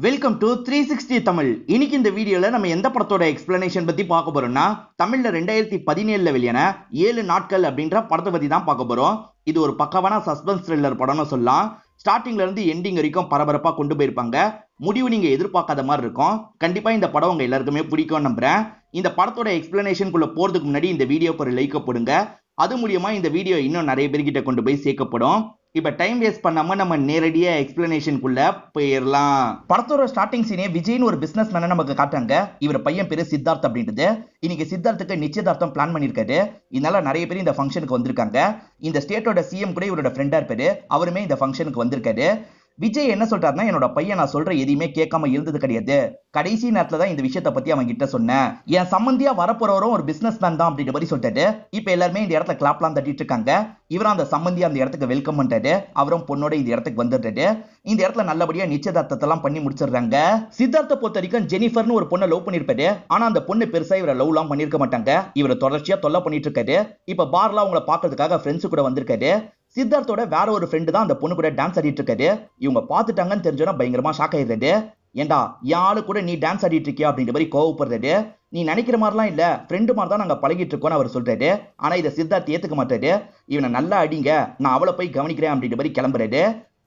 Welcome to 360 Tamil. இன்னைக்கு இந்த வீடியோல நம்ம எந்த படத்தோட எக்ஸ்பிளனேஷன் பத்தி பார்க்க போறோம்னா, தமிழ்ல 2017ல வெளியான 7 நாட்கள் அப்படின்ற படத்தை பத்தி தான் பார்க்க போறோம். இது ஒரு பக்கவான சஸ்பென்ஸ் த்ரில்லர் படம்னு சொல்லலாம். ஸ்டார்டிங்ல இருந்து எண்டிங் வரைக்கும் பரபரப்பா கொண்டு போயிருப்பாங்க. முடிவு நீங்க எதிர்பார்க்காத மாதிரி இருக்கும். கண்டிப்பா இந்த படம் உங்க எல்லாருக்குமே பிடிக்கும் நம்புறேன். இந்த படத்தோட எக்ஸ்பிளனேஷனுக்குள்ள போறதுக்கு முன்னாடி இந்த வீடியோக்கு ஒரு லைக் போடுங்க. அது மூலியமா இந்த வீடியோ இன்னும் நிறைய பேர்கிட்ட கொண்டு போய் சேர்க்கப்படும். இப்ப டைம் வேஸ்ட் பண்ணாம நம்ம நேரடியா எக்ஸ்பிளனேஷனுக்குள்ள போயிடலாம். படத்தோட ஸ்டார்டிங் சீனே விஜய்னு ஒரு பிசினஸ் மேனை நமக்கு காட்டுறாங்க. இவர் பையன் பேரு சித்தார்த் அப்படின்றது. இன்னைக்கு சித்தார்த்துக்கு நிச்சயதார்த்தம் பிளான் பண்ணிருக்காரு. இதனால நிறைய பேர் இந்த ஃபங்க்ஷனுக்கு வந்திருக்காங்க. இந்த ஸ்டேட்டோட சிஎம் கூட இவரோட ஃப்ரெண்டா இருப்பாரு. அவருமே இந்த ஃபங்க்ஷனுக்கு வந்திருக்காரு. விஜய் என்ன சொல்றாருன்னா, என்னோட பையன் நான் சொல்ற எதையுமே கேட்காம இருந்தது கிடையாது. கடைசி நேரத்துல தான் இந்த விஷயத்தை பத்தி அவன் கிட்ட சொன்னேன். என் சம்பந்தியா வரப்போறவரும் ஒரு பிசினஸ் மேன் தான் அப்படின்ற மாதிரி சொல்லிட்டாரு. இப்ப எல்லாருமே இந்த இடத்துல கிளாப்லாம் தட்டிட்டு இருக்காங்க. இவரும் அந்த சம்பந்தியா அந்த இடத்துக்கு வெல்கம் பண்ணிட்டாரு. அவரும் பொண்ணோட இந்த இடத்துக்கு வந்துட்டாரு. இந்த இடத்துல நல்லபடியா நிச்சயதார்த்தத்தை எல்லாம் பண்ணி முடிச்சிடுறாங்க. சித்தார்த்த பொறுத்த வரைக்கும் ஜெனிஃபர்னு ஒரு பொண்ணை லவ் பண்ணிருப்பாரு. ஆனா அந்த பொண்ணு பெருசா இவரை லவ் எல்லாம் பண்ணிருக்க மாட்டாங்க. இவரை தொடர்ச்சியா தொல்லை பண்ணிட்டு இருக்காரு. இப்ப பார்ல அவங்கள பாக்குறதுக்காக ஃப்ரெண்ட்ஸ் கூட வந்திருக்காரு. சித்தார்த்தோட வேற ஒரு ஃப்ரெண்டு தான் அந்த பொண்ணு கூட டான்ஸ் ஆடிட்டு இருக்காரு. இவங்க பாத்துட்டாங்கன்னு தெரிஞ்சோன்னா பயங்கரமா ஷாக் ஆயிடுறாரு. ஏண்டா யாரு கூட நீ டான்ஸ் ஆடிட்டு இருக்கியா அப்படின்ற மாதிரி கோவப்படுறாரு. நீ நினைக்கிற மாதிரிலாம் இல்ல, ஃப்ரெண்டு மாதிரி தான் நாங்க பழகிட்டு இருக்கோம்னு அவர் சொல்றாரு. ஆனா இதை சித்தார்த் ஏத்துக்க மாட்டாரு. இவனை நல்லா அடிங்க, நான் அவளை போய் கவனிக்கிறேன் அப்படின்ற மாதிரி கிளம்புறாரு.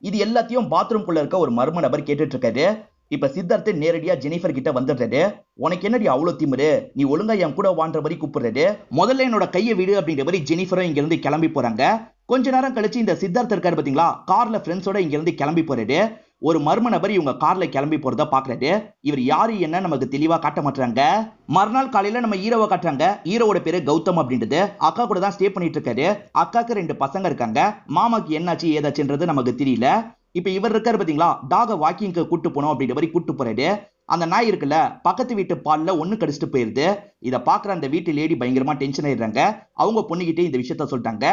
இது எல்லாத்தையும் பாத்ரூம்குள்ள இருக்க ஒரு மர்ம நபர் கேட்டுட்டு இருக்காரு. இப்ப சித்தார்த் நேரடியா ஜெனிஃபர் கிட்ட வந்துடுறாரு. உனக்கு என்னடி அவ்வளவு திமிரு, நீ ஒழுங்கா என் கூட வான்ற மாதிரி கூப்பிடுறாரு. முதல்ல என்னோட கையை விடு அப்படின்ற மாதிரி ஜெனிஃபரும் இங்க இருந்து கிளம்பி போறாங்க. கொஞ்ச நேரம் கழிச்சு இந்த சித்தார்த் இருக்காரு பாத்தீங்களா, கார்ல ஃப்ரெண்ட்ஸோட இங்க இருந்து கிளம்பி போறாரு. ஒரு மர்ம நபர் இவங்க கார்ல கிளம்பி போறத பாக்குறாரு. இவர் யாரு என்ன நமக்கு தெளிவா காட்ட மாட்டாங்க. மறுநாள் காலையில நம்ம ஹீரோவை காட்டுறாங்க. ஹீரோவோட பேரு கௌதம் அப்படின்றது. அக்கா கூட தான் ஸ்டே பண்ணிட்டு இருக்காரு. அக்காக்கு 2 பசங்க இருக்காங்க. மாமாக்கு என்னாச்சு ஏதாச்சுன்றது நமக்கு தெரியல. இப்ப இவர் இருக்காரு பாத்தீங்களா, டாக வாக்கிங்க்கு கூட்டு போனோம் அப்படின்ற மாதிரி கூட்டு போறாரு. அந்த நாய் இருக்குல்ல, பக்கத்து வீட்டு பால்ல ஒண்ணு கடிச்சிட்டு போயிருது. இதை பாக்குற அந்த வீட்டு லேடி பயங்கரமா டென்ஷன் ஆயிடுறாங்க. அவங்க பொண்ணுகிட்டே இந்த விஷயத்த சொல்லிட்டாங்க.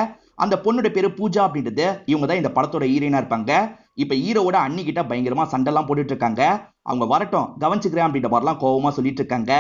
அந்த பொண்ணோட பேரு பூஜா அப்படின்றது. இவங்க தான் இந்த படத்தோட ஹீரோயினா இருப்பாங்க. இப்ப ஹீரோவோட அண்ணி கிட்ட பயங்கரமா சண்டெல்லாம் போட்டுட்டு இருக்காங்க. அவங்க வரட்டும் கவனிச்சுக்கிறேன் அப்படின்ற மாதிரிலாம் கோவமா சொல்லிட்டு இருக்காங்க.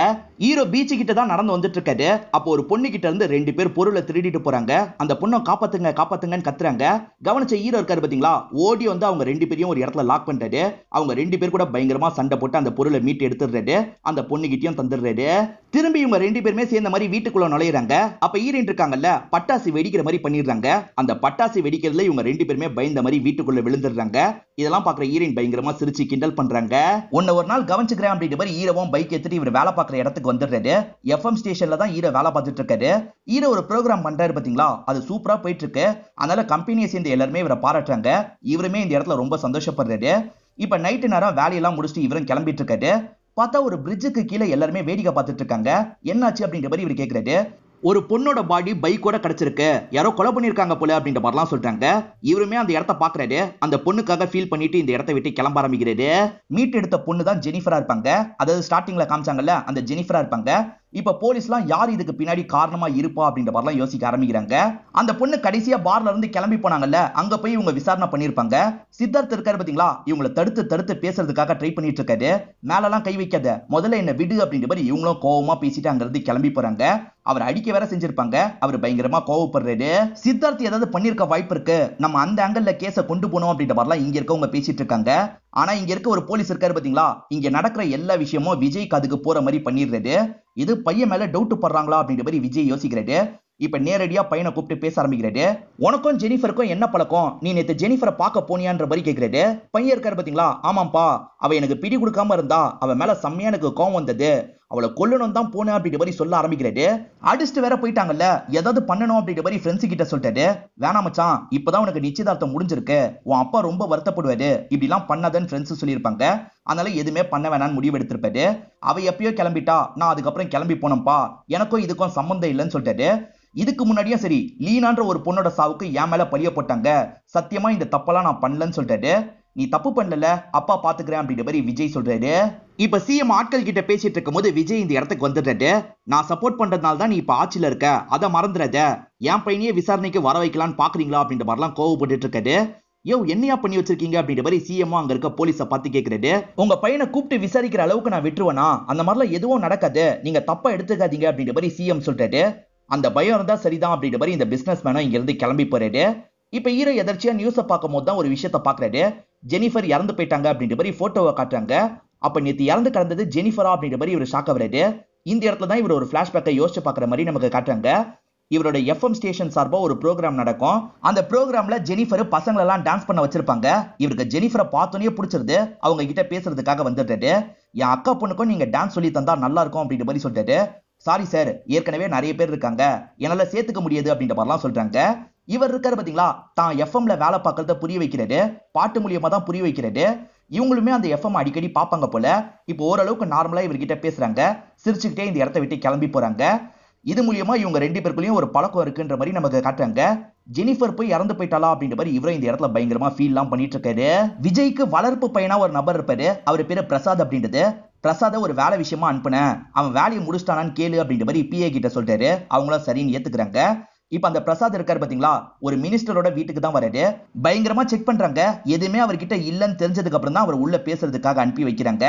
ஹீரோ பீச்சு கிட்ட தான் நடந்து வந்துட்டு இருக்காரு. அப்போ ஒரு பொண்ணு கிட்ட இருந்து 2 பேர் பொருளை திருடிட்டு போறாங்க. அந்த பொண்ணை காப்பாத்துங்க காப்பாத்துங்கன்னு கத்துறாங்க. கவனிச்ச ஹீரோ இருக்காரு பாத்தீங்களா, ஓடி வந்து அவங்க 2 பேரையும் ஒரு இடத்துல லாக் பண்ணிட்டாரு. அவங்க 2 பேர் கூட பயங்கரமா சண்டை போட்டு அந்த பொருளை மீட்டு எடுத்துடுறாரு. அந்த பொண்ணு கிட்டயும் தந்துடுறாரு. திரும்பி இவங்க 2 பேருமே சேர்ந்த மாதிரி வீட்டுக்குள்ள நுழையிறாங்க. அப்ப ஹீரோயின் இருக்காங்கல்ல, பட்டாசு வெடிக்கிற மாதிரி பண்ணிடுறாங்க. அந்த பட்டாசு வெடிக்கிறதுல இவங்க 2 பேருமே பயந்த மாதிரி வீட்டுக்குள்ள விழுந்துடுறாங்க. இதெல்லாம் பாக்குற ஹீரோயின் பயங்கரமா சிரிச்சு கிண்டல் பண்றாங்க. உன்ன ஒரு நாள் கவனிச்சுக்கிறேன் அப்படின்ற மாதிரி ஹீரோவும் பைக் எடுத்துட்டு இவர் வேலை பார்க்குற இடத்துக்கு வந்துடுறாரு. எஃப்எம் ஸ்டேஷன்ல தான் ஹீரோ வேலை பார்த்துட்டு இருக்காரு. ஹீரோ ஒரு ப்ரோக்ராம் பண்றாரு பாத்தீங்களா, அது சூப்பரா போயிட்டு இருக்கு. அதனால கம்பெனியை சேர்ந்து எல்லாருமே இவரை பாராட்டுறாங்க. இவருமே இந்த இடத்துல ரொம்ப சந்தோஷப்படுறாரு. இப்ப நைட்டு நேரம் வேலையெல்லாம் முடிச்சுட்டு இவரும் கிளம்பிட்டு இருக்காரு. பார்த்தா ஒரு பிரிட்ஜுக்கு கீழே எல்லாருமே வேடிக்கை பார்த்துட்டு இருக்காங்க. என்னாச்சு அப்படின்ற மாதிரி இவர் கேட்கிறாரு. ஒரு பொண்ணோட பாடி பைக்கோட கிடைச்சிருக்கு, யாரோ கொலை பண்ணிருக்காங்க போல அப்படின்ற மாதிரிலாம் சொல்றாங்க. இவருமே அந்த இடத்த பாக்குறாரு. அந்த பொண்ணுக்காக ஃபீல் பண்ணிட்டு இந்த இடத்த விட்டு கிளம்ப ஆரம்பிக்கிறாரு. மீட் எடுத்த பொண்ணு தான் ஜெனிஃபரா இருப்பாங்க. அதாவது ஸ்டார்டிங்ல காமிச்சாங்கல்ல, அந்த ஜெனிஃபரா இருப்பாங்க. இப்ப போலீஸ்லாம் யார் இதுக்கு பின்னாடி காரணமா இருப்பா அப்படின்ற மாதிரிலாம் யோசிக்க ஆரம்பிக்கிறாங்க. அந்த பொண்ணு கடைசியா பார்ல இருந்து கிளம்பி போனாங்கல்ல, அங்க போய் இவங்க விசாரணை பண்ணிருப்பாங்க. சித்தார்த் இருக்காரு பாத்தீங்களா, இவங்களை தடுத்து தடுத்து பேசுறதுக்காக ட்ரை பண்ணிட்டு இருக்காரு. மேலெல்லாம் கை வைக்காத, முதல்ல என்ன விடு அப்படின்ற மாதிரி இவங்களும் கோவமா பேசிட்டு அங்க இருந்து கிளம்பி போறாங்க. அவர் அடிக்க வேற செஞ்சிருப்பாங்க. அவர் பயங்கரமா கோவப்படுறாரு. சித்தார்த் ஏதாவது பண்ணிருக்க வாய்ப்பு இருக்கு, நம்ம அந்த ஆங்கிள் கேஸை கொண்டு போனோம் அப்படின்ற மாதிரிலாம் இங்க இருக்கவங்க பேசிட்டு இருக்காங்க. ஆனா இங்க இருக்க ஒரு போலீஸ் இருக்காரு பாத்தீங்களா, இங்க நடக்கிற எல்லா விஷயமும் விஜய்க்கு அதுக்கு போற மாதிரி பண்ணிடுறாரு. இது பையன் மேல டவுட் பண்றாங்களா அப்படின்ற மாதிரி விஜய் யோசிக்கிறாரு. இப்ப நேரடியா பையனை கூப்பிட்டு பேச ஆரம்பிக்கிறாரு. உனக்கும் ஜெனிஃபருக்கும் என்ன பழக்கம், நீ நேத்து ஜெனிஃபரை பார்க்க போனியான்ற மாதிரி கேட்கிறாரு. பையன் இருக்காரு பாத்தீங்களா, ஆமாப்பா, அவ எனக்கு பிடி கொடுக்காம இருந்தா, அவ மேல செம்மையா எனக்கு கோவம் வந்தது, அவளை கொல்லணும் தான் போனேன் அப்படின்ற மாதிரி சொல்ல ஆரம்பிக்கிறாரு. அடிச்சுட்டு வேற போயிட்டாங்கல்ல, ஏதாவது பண்ணணும் அப்படின்ற மாதிரி ஃப்ரெண்ட்ஸ் கிட்ட சொல்லிட்டாரு. வேணாம் மச்சான், இப்பதான் உனக்கு நிச்சயதார்த்தம் முடிஞ்சிருக்கு, உன் அப்பா ரொம்ப வருத்தப்படுவாரு, இப்படி எல்லாம் பண்ணாதன்னு ஃப்ரெண்ட்ஸ் சொல்லியிருப்பாங்க. அதனால எதுவுமே பண்ண வேணான்னு முடிவு எடுத்திருப்பாரு. அவ எப்பயோ கிளம்பிட்டா, நான் அதுக்கப்புறம் கிளம்பி போனப்பா, எனக்கும் இதுக்கும் சம்பந்தம் இல்லைன்னு சொல்லிட்டாரு. இதுக்கு முன்னாடியே சரி, லீனான்ற ஒரு பொண்ணோட சாவுக்கு என் மேல பழிய போட்டாங்க, சத்தியமா இந்த தப்பெல்லாம் நான் பண்ணலன்னு சொல்லிட்டாரு. நீ தப்பு பண்ணல, அப்பா பாத்துக்கிறேன் அப்படின்ற மாதிரி விஜய் சொல்றாரு. இப்ப சிஎம் ஆட்கள் கிட்ட பேசிட்டு இருக்கும் போது விஜய் இந்த இடத்துக்கு வந்துடுறாரு. நான் சப்போர்ட் பண்றதுனால தான் நீ இப்ப ஆட்சியில இருக்க, அதை மறந்துடாத, என் பையனையே விசாரணைக்கு வர வைக்கலான்னு பாக்குறீங்களா அப்படின்ற மாதிரிலாம் கோவப்பட்டு இருக்காரு. யோ என்னையா பண்ணி வச்சிருக்கீங்க அப்படின்ற மாதிரி சிஎம் அங்க இருக்க போலீஸை பார்த்து கேட்கிறாரு. உங்க பையனை கூப்பிட்டு விசாரிக்கிற அளவுக்கு நான் விட்டுருவேனா, அந்த மாதிரிலாம் எதுவும் நடக்காது, நீங்க தப்பா எடுத்துக்காதீங்க அப்படின்ற மாதிரி சிஎம் சொல்றாரு. அந்த பயம் இருந்தா சரிதான் அப்படின்ற மாதிரி இந்த பிசினஸ் மேனும் இங்க இருந்து கிளம்பி போறாரு. இப்ப ஹீரோ எதர்ச்சியா நியூஸை பார்க்கும் போது தான் ஒரு விஷயத்த பாக்குறாரு. ஜெனிஃபர் இறந்து போயிட்டாங்க அப்படின்ற மாதிரி போட்டோவை காட்டுறாங்க. அப்ப நேத்து இறந்து கிடந்தது ஜெனிஃபரா அப்படின்ற மாதிரி இவர் ஷாக் ஆகுறாரு. இந்த இடத்துல தான் இவர் ஒரு பிளாஷ்பேக்கை யோசிச்சு பாக்குற மாதிரி நமக்கு காட்டுறாங்க. இவரோட எஃப்எம் ஸ்டேஷன் சார்பா ஒரு ப்ரோக்ராம் நடக்கும். அந்த ப்ரோக்ராம்ல ஜெனிஃபர் பசங்களை எல்லாம் டான்ஸ் பண்ண வச்சிருப்பாங்க. இவருக்கு ஜெனிஃபரை பார்த்தோன்னே பிடிச்சிருது. அவங்க கிட்ட பேசுறதுக்காக வந்துட்டாரு. என் அக்கா பொண்ணுக்கும் நீங்க டான்ஸ் சொல்லி தந்தா நல்லா இருக்கும் அப்படின்ற மாதிரி சொல்லிட்டாரு. சாரி சார், ஏற்கனவே நிறைய பேர் இருக்காங்க, என்னால சேர்த்துக்க முடியாது அப்படின்ற மாதிரிலாம் சொல்றாங்க. இவர் இருக்காரு பாத்தீங்களா, தான் எஃப்எம்ல வேலை பார்க்கறத புரிய வைக்கிறாரு. பாட்டு மூலியமா தான் புரிய வைக்கிறாரு. இவங்களுமே அந்த எஃப்எம் அடிக்கடி பார்ப்பாங்க போல. இப்போ ஓரளவுக்கு நார்மலா இவர்கிட்ட பேசுறாங்க. சிரிச்சுக்கிட்டே இந்த இடத்த விட்டு கிளம்பி போறாங்க. இது மூலியமா இவங்க 2 பேருக்குள்ளயும் ஒரு பழக்கம் இருக்குன்ற மாதிரி நமக்கு காட்டுறாங்க. ஜெனிஃபர் போய் இறந்து போயிட்டாளா அப்படின்ற மாதிரி இவரும் இந்த இடத்துல பயங்கரமா ஃபீல்லாம் பண்ணிட்டு இருக்காரு. விஜய்க்கு வளர்ப்பு பையனா ஒரு நபர் இருப்பாரு. அவர் பேரு பிரசாத் அப்படின்றது. பிரசாத ஒரு வேலை விஷயமா அனுப்புனேன், அவன் வேலையை முடிச்சிட்டானான்னு கேளு அப்படின்ற மாதிரி பிஏ கிட்ட சொல்லிட்டாரு. அவங்களும் சரின்னு ஏத்துக்கிறாங்க. இப்ப அந்த பிரசாத் இருக்காரு பாத்தீங்களா, ஒரு மினிஸ்டரோட வீட்டுக்கு தான் வராரு. பயங்கரமா செக் பண்றாங்க. எதுவுமே அவர்கிட்ட இல்லன்னு தெரிஞ்சதுக்கு அப்புறம் தான் அவர் உள்ள பேசுறதுக்காக அனுப்பி வைக்கிறாங்க.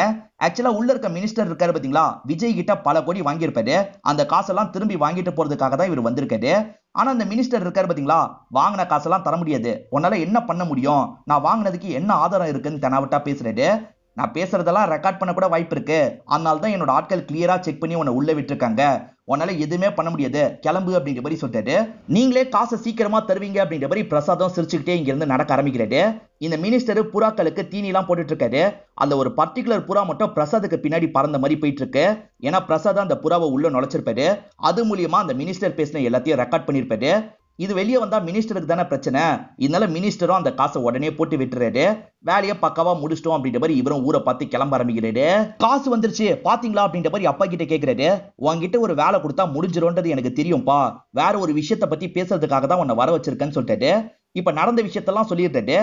ஆக்சுவலா உள்ள இருக்க மினிஸ்டர் இருக்காரு பாத்தீங்களா, விஜய் கிட்ட பல கோடி வாங்கியிருப்பாரு. அந்த காசெல்லாம் திரும்பி வாங்கிட்டு போறதுக்காக தான் இவர் வந்திருக்காரு. ஆனா அந்த மினிஸ்டர் இருக்காரு பாத்தீங்களா, வாங்கின காசெல்லாம் தர முடியாது, உன்னால என்ன பண்ண முடியும், நான் வாங்கினதுக்கு என்ன ஆதாரம் இருக்குன்னு தெனாவட்டா பேசுறாரு. நான் பேசுறதெல்லாம் ரெக்கார்ட் பண்ண கூட வாய்ப்பு இருக்கு, அதனால தான் என்னோட ஆட்கள் கிளியரா செக் பண்ணி உன்னை உள்ள விட்டுருக்காங்க, உன்னால எதுவுமே பண்ண முடியாது, கிளம்பு அப்படின்ற மாதிரி சொல்லிட்டாரு. நீங்களே காசை சீக்கிரமா தருவீங்க அப்படின்ற மாதிரி பிரசாதம் சிரிச்சுக்கிட்டே இங்க இருந்து நடக்க ஆரம்பிக்கிறாரு. இந்த மினிஸ்டர் புறாக்களுக்கு தீனி எல்லாம் போட்டுட்டு இருக்காரு. அந்த ஒரு பர்டிகுலர் புறா மட்டும் பிரசாதுக்கு பின்னாடி பறந்த மாதிரி போயிட்டு இருக்கு. ஏன்னா பிரசாத் அந்த புறாவை உள்ள நுழைச்சிருப்பாரு. அது மூலியமா அந்த மினிஸ்டர் பேசின எல்லாத்தையும் ரெக்கார்ட் பண்ணிருப்பாரு. இது வெளியே வந்தா மினிஸ்டருக்கு தானே பிரச்சனை. இதனால மினிஸ்டரும் அந்த காசை உடனே போட்டு விட்டுறாரு. வேலையை பக்காவா முடிச்சிட்டோம் அப்படின்ற மாதிரி இவரும் ஊரை பார்த்து கிளம்ப ஆரம்பிக்கிறாரு. காசு வந்துருச்சு பாத்தீங்களா அப்படின்ற மாதிரி அப்பா கிட்ட கேட்கிறாரு. உன்கிட்ட ஒரு வேலை கொடுத்தா முடிஞ்சிரும்ன்றது எனக்கு தெரியும்பா, வேற ஒரு விஷயத்த பத்தி பேசுறதுக்காக தான் உன்னை வர வச்சிருக்கேன்னு சொல்லிட்டாரு. இப்ப நடந்த விஷயத்தெல்லாம் சொல்லிடுறாரு.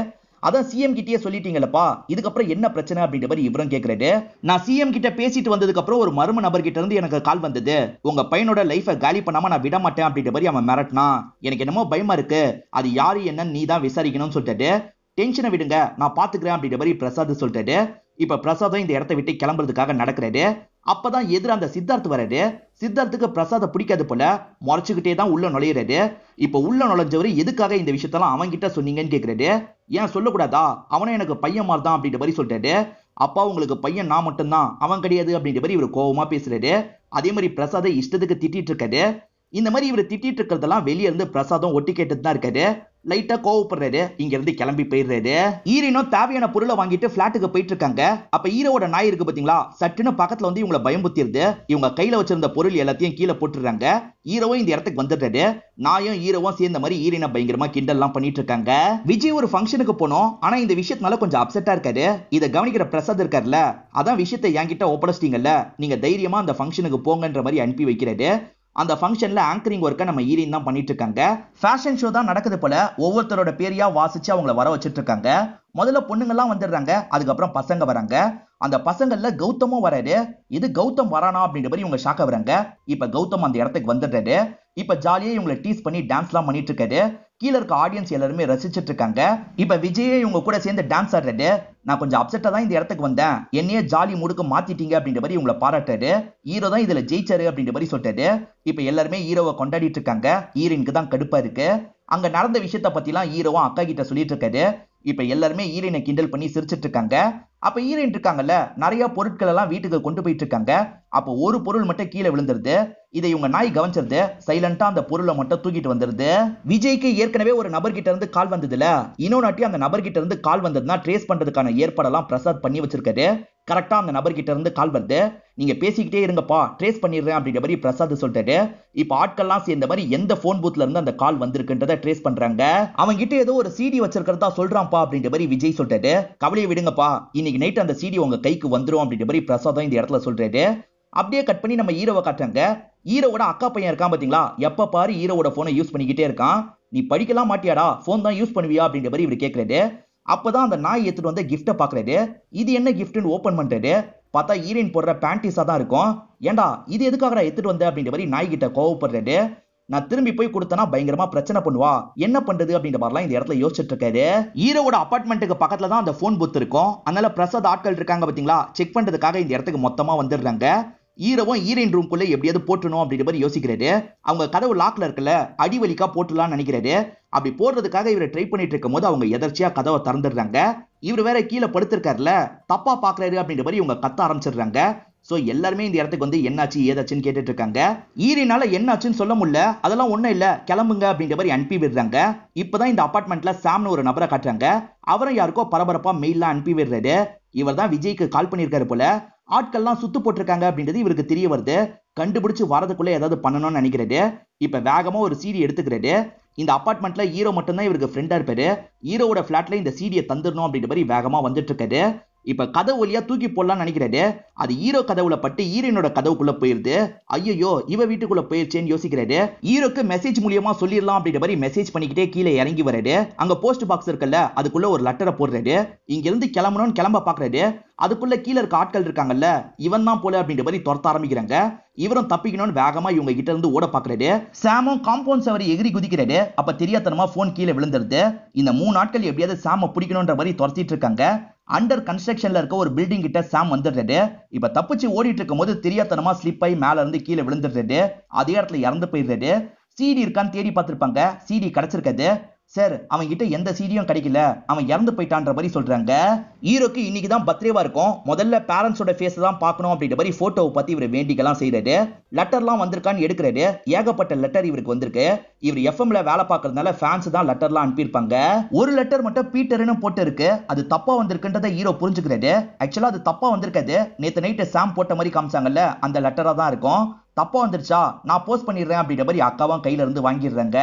அதான் சிஎம் கிட்டயே சொல்லிட்டீங்களப்பா, இதுக்கப்புறம் என்ன பிரச்சனை அப்படின்ற மாதிரி இவரும் கேட்கிறாரு. நான் சிஎம் கிட்ட பேசிட்டு வந்ததுக்கு அப்புறம் ஒரு மர்ம நபர் கிட்ட இருந்து எனக்கு கால் வந்தது. உங்க பையனோட லைஃபை காலி பண்ணாம நான் விட மாட்டேன் அப்படின்ற மாதிரி அவன் மிரட்டினா. எனக்கு என்னமோ பயமா இருக்கு, அது யாரு என்னன்னு நீ தான் விசாரிக்கணும்னு சொல்லிட்டாரு. டென்ஷனை விடுங்க, நான் பாத்துக்கிறேன் அப்படின்ற மாதிரி பிரசாத் சொல்லிட்டாரு. இப்ப பிரசாதம் இந்த இடத்தை விட்டு கிளம்புறதுக்காக நடக்கிறாரு. அப்பதான் எதிர அந்த சித்தார்த் வராரு. சித்தார்த்துக்கு பிரசாத பிடிக்காது போல, முறைச்சுக்கிட்டே தான் உள்ள நுழையிறாரு. இப்ப உள்ள நுழைஞ்சவரு எதுக்காக இந்த விஷயத்தெல்லாம் அவன் கிட்ட சொன்னீங்கன்னு கேக்குறாரு. ஏன் சொல்லக்கூடாதா, அவனும் எனக்கு பையன் மாதிரி தான் அப்படின்ற மாதிரி சொல்லிட்டாரு. அப்பா உங்களுக்கு பையன் நான் மட்டும்தான், அவன் கிடையாது அப்படின்ற மாதிரி இவர் கோவமா பேசுறாரு. அதே மாதிரி பிரசாதை இஷ்டத்துக்கு திட்டிட்டு இருக்காரு. இந்த மாதிரி இவர் திட்டிட்டு இருக்கிறதெல்லாம் வெளியே இருந்து பிரசாதம் ஒட்டி கேட்டு தான் இருக்காரு. லைட்டா கோவப்படுறாரு. இங்க இருந்து கிளம்பி போயிடுறாரு. ஈரனும் தேவையான பொருளை வாங்கிட்டு பிளாட்டுக்கு போயிட்டு இருக்காங்க. அப்ப ஈரோட நாய் இருக்கு பாத்தீங்களா, சட்டுன்னு பக்கத்துல வந்து இவங்களை பயம்புத்திருது. இவங்க கையில வச்சிருந்த பொருள் எல்லாத்தையும் கீழே போட்டுறாங்க. ஈரோவும் இந்த இடத்துக்கு வந்துடுறாரு. நாயும் ஈரோவும் சேர்ந்த மாதிரி ஈரனை பயங்கரமா கிண்டல் எல்லாம் பண்ணிட்டு இருக்காங்க. விஜய் ஒரு ஃபங்க்ஷனுக்கு போனோம், ஆனா இந்த விஷயத்தினால கொஞ்சம் அப்செட்டா இருக்காரு. இதை கவனிக்கிற பிரசாத் இருக்காருல்ல, அதான் விஷயத்தை என்கிட்ட ஒப்படைச்சிட்டீங்கல்ல, நீங்க தைரியமா அந்த ஃபங்க்ஷனுக்கு போங்கன்ற மாதிரி அனுப்பி வைக்கிறாரு. அந்த ஃபங்க்ஷன்ல ஆங்கரிங் ஒர்க்கை நம்ம ஈரின் தான் பண்ணிட்டு இருக்காங்க. ஃபேஷன் ஷோ தான் நடக்குது போல. ஒவ்வொருத்தரோட பேரையா வாசிச்சு அவங்கள வர வச்சிட்டு இருக்காங்க. முதல்ல பொண்ணுங்கெல்லாம் வந்துடுறாங்க, அதுக்கப்புறம் பசங்க வராங்க. அந்த பசங்கள்ல கௌதமும் வராரு. இது கௌதம் வரானா அப்படின்ற மாதிரி இவங்க ஷாக்க வராங்க. இப்ப கௌதம் அந்த இடத்துக்கு வந்துடுறாரு. இப்ப ஜாலியா இவங்களை டீஸ் பண்ணி டான்ஸ் எல்லாம் பண்ணிட்டு இருக்காரு. கீழே இருக்க ஆடியன்ஸ் எல்லாருமே ரசிச்சிட்டு இருக்காங்க. இப்ப விஜயே இவங்க கூட சேர்ந்து டான்ஸ் ஆடுறாரு. நான் கொஞ்சம் அப்செட்டா தான் இந்த இடத்துக்கு வந்தேன், என்னையே ஜாலி மூடுக்கு மாத்திட்டீங்க அப்படின்ற மாதிரி இவங்களை பாராட்டுறாரு. ஹீரோ தான் இதுல ஜெயிச்சாரு அப்படின்ற மாதிரி சொல்லிட்டாரு. இப்ப எல்லாருமே ஹீரோவை கொண்டாடிட்டு இருக்காங்க. ஹீரோயினுக்கு தான் கடுப்பா இருக்கு. அங்க நடந்த விஷயத்த பத்தி எல்லாம் ஹீரோவும் அக்கா கிட்ட சொல்லிட்டு இருக்காரு. இப்ப எல்லாருமே ஹீரோயினை கிண்டல் பண்ணி சிரிச்சிட்டு இருக்காங்க. அப்ப ஹீரோயின் இருக்காங்கல்ல, நிறைய பொருட்கள் எல்லாம் வீட்டுக்கு கொண்டு போயிட்டு இருக்காங்க. அப்ப ஒரு பொருள் மட்டும் கீழே விழுந்துருது. இதை இவங்க நாய் கவனிச்சிருது. சைலண்டா அந்த பொருளை மட்டும் தூக்கிட்டு வந்துருது. விஜய்க்கு ஏற்கனவே ஒரு நபர்கிட்ட இருந்து கால் வந்ததுல, இன்னொன்னாட்டி அந்த நபர்கிட்ட இருந்து கால் வந்ததுன்னா ட்ரேஸ் பண்றதுக்கான ஏற்பாடெல்லாம் பிரசாத் பண்ணி வச்சிருக்காரு. கரெக்டா அந்த நபர்கிட்ட இருந்து கால் வருது. நீங்க பேசிக்கிட்டே இருங்கப்பா, ட்ரேஸ் பண்ணிடுறேன் அப்படின்ற மாதிரி பிரசாத் சொல்லிட்டாரு. இப்ப ஆட்கள்லாம் சேர்ந்த மாதிரி எந்த போன் பூத்ல இருந்து அந்த கால் வந்திருக்குன்றத ட்ரேஸ் பண்றாங்க. அவங்க கிட்ட ஏதோ ஒரு சிடி வச்சிருக்கிறதா சொல்றான்ப்பா அப்படின்ற மாதிரி விஜய் சொல்லிட்டாரு. கவலையை விடுங்கப்பா, இன்னைக்கு நைட் அந்த சிடி உங்க கைக்கு வந்துரும் அப்படின்ற மாதிரி பிரசாதம் இந்த இடத்துல சொல்றாரு. அப்படியே கட் பண்ணி நம்ம ஹீரோவை காட்டுறாங்க. ஹீரோவோட அக்கா பையன் இருக்கான் பாத்தீங்களா, எப்ப பாரு ஹீரோவோட போனை யூஸ் பண்ணிக்கிட்டே இருக்கான். நீ படிக்கலாம் மாட்டியாடா, போன் தான் யூஸ் பண்ணுவியா அப்படின்ற மாதிரி இவர் கேட்கறாரு. அப்பதான் அந்த நாய் எடுத்துட்டு வந்து கிஃப்ட பாக்குறாரு. இது என்ன கிஃப்ட்னு ஓபன் பண்றாரு. பார்த்தா ஹீரோயின் போடுற பேண்டிஸா தான் இருக்கும். ஏண்டா இது எதுக்காக எடுத்துட்டு வந்த அப்படின்ற மாதிரி நாய் கிட்ட கோவப்படுறாரு. நான் திரும்பி போய் கொடுத்தனா பயங்கரமா பிரச்சனை பண்ணுவா, என்ன பண்றது அப்படின்ற மாதிரிலாம் இந்த இடத்துல யோசிச்சுட்டு இருக்காரு. ஹீரோவோட அபார்ட்மெண்ட்டுக்கு பக்கத்துல தான் அந்த போன் பூத் இருக்கும். அதனால பிரசாத் ஆட்கள் இருக்காங்க பாத்தீங்களா, செக் பண்றதுக்காக இந்த இடத்துக்கு மொத்தமா வந்துடுறாங்க. ஹீரோவும் ஹீரோயின் ரூம்குள்ள எப்படியாவது போட்டணும் அப்படின்ற மாதிரி யோசிக்கிறாரு. அவங்க கதவு லாக்ல இருக்குல்ல, அடிவலிக்கா போட்டுலாம்னு நினைக்கிறாரு. அப்படி போடுறதுக்காக இவரை ட்ரை பண்ணிட்டு இருக்கும் போது அவங்க எதர்ச்சியா கதவை திறந்துடுறாங்க. இவர் வேற கீழே படுத்திருக்காருல, தப்பா பாக்குறாரு அப்படின்ற மாதிரி இவங்க கத்த ஆரம்பிச்சிடுறாங்க. சோ எல்லாருமே இந்த இடத்துக்கு வந்து என்னாச்சு ஏதாச்சுன்னு கேட்டுட்டு இருக்காங்க. ஈரினால என்னாச்சுன்னு சொல்ல முடியல, அதெல்லாம் ஒண்ணும் இல்ல கிளம்புங்க அப்படின்ற மாதிரி அனுப்பி விடுறாங்க. இப்பதான் இந்த அபார்ட்மெண்ட்ல சாம்னு ஒரு நபரை காட்டுறாங்க. அவரும் யாருக்கோ பரபரப்பா மெயிலாம் அனுப்பி விடுறாரு. இவர் தான் விஜய்க்கு கால் பண்ணிருக்காரு போல. ஆட்கள்லாம் சுத்து போட்டிருக்காங்க அப்படின்றது இவருக்கு தெரிய வருது. கண்டுபிடிச்சு வரதுக்குள்ள ஏதாவது பண்ணணும்னு நினைக்கிறாரு. இப்ப வேகமா ஒரு சீடி எடுத்துக்கிறாரு. இந்த அபார்ட்மெண்ட்ல ஹீரோ மட்டும் தான் இவருக்கு ஃப்ரெண்டா இருப்பாரு. ஹீரோவோட பிளாட்ல இந்த சீடியை தந்துடணும் அப்படின்ற மாதிரி வேகமா வந்துட்டு இருக்காரு. இப்ப கதவு வழியா தூக்கி போடலாம்னு நினைக்கிறாரு. அது ஹீரோ கதவுல பட்டு ஹீரோனோட கதவுக்குள்ள போயிருது. ஐயோ இவ வீட்டுக்குள்ள போயிருச்சேன்னு யோசிக்கிறாரு. ஹீரோக்கு மெசேஜ் மூலியமா சொல்லிடலாம் அப்படின்ற மாதிரி மெசேஜ் பண்ணிக்கிட்டே கீழே இறங்கி வராரு. அங்க போஸ்ட் பாக்ஸ் இருக்குல்ல, அதுக்குள்ள ஒரு லெட்டரை போடுறாரு. இங்க இருந்து கிளம்பணும்னு கிளம்ப பாக்குறாரு. அதுக்குள்ள கீழே இருக்க ஆட்கள் இருக்காங்கல்ல, இவன் தான் போல அப்படின்ற மாதிரி துரத்த ஆரம்பிக்கிறாங்க. இவரும் தப்பிக்கணும்னு வேகமா இவங்க கிட்ட இருந்து ஓட பாக்குறாரு. சாமும் காம்பவுண்ட் சவரை எகிரி குதிக்கிறாரு. அப்ப தெரியாதனமா போன் கீழே விழுந்துருது. இந்த 3 நாட்கள் எப்படியாவது சாம பிடிக்கணும்ன்ற மாதிரி துரத்திட்டு இருக்காங்க. அண்டர் கன்ஸ்ட்ரக்ஷன்ல இருக்க ஒரு பில்டிங் கிட்ட சாம் வந்துடுறாரு. இப்ப தப்பிச்சு ஓடிட்டு இருக்கும் போது தெரியாதனமா ஸ்லிப் ஆகி மேல இருந்து கீழே விழுந்துடுறாரு. அதே இடத்துல இறந்து போயிடுறாரு. சிடி இருக்கான்னு தேடி பார்த்திருப்பாங்க. சிடி கிடைச்சிருக்காது. சார் அவன் கிட்ட எந்த சீடியும் கிடைக்கல, அவன் இறந்து போயிட்டான்ற மாதிரி சொல்றாங்க. ஹீரோக்கு இன்னைக்கு தான் பர்த்டேவா இருக்கும். முதல்ல பேரண்ட்ஸோட ஃபேஸ் தான் பார்க்கணும் அப்படின்ற மாதிரி போட்டோவை பத்தி இவர் வேண்டிக்கலாம் செய்யறாரு. லெட்டர்லாம் வந்திருக்கான்னு எடுக்கிறாரு. ஏகப்பட்ட லெட்டர் இவருக்கு வந்திருக்கு. இவர் எஃப்எம்ல வேலை பார்க்கறதுனால ஃபேன்ஸ் தான் லெட்டர்லாம் அனுப்பியிருப்பாங்க. ஒரு லெட்டர் மட்டும் பீட்டர்னு போட்டு இருக்கு. அது தப்பா வந்திருக்குன்றதை ஹீரோ புரிஞ்சுக்கிறாரு. ஆக்சுவலா அது தப்பா வந்திருக்காது. நேத்து நைட்டு சாம் போட்ட மாதிரி காமிச்சாங்கல்ல, அந்த லெட்டரா தான் இருக்கும். தப்பா வந்துருச்சா, நான் போஸ்ட் பண்ணிடுறேன் அப்படின்ற மாதிரி அக்காவும் கையில இருந்து வாங்கிடுறாங்க.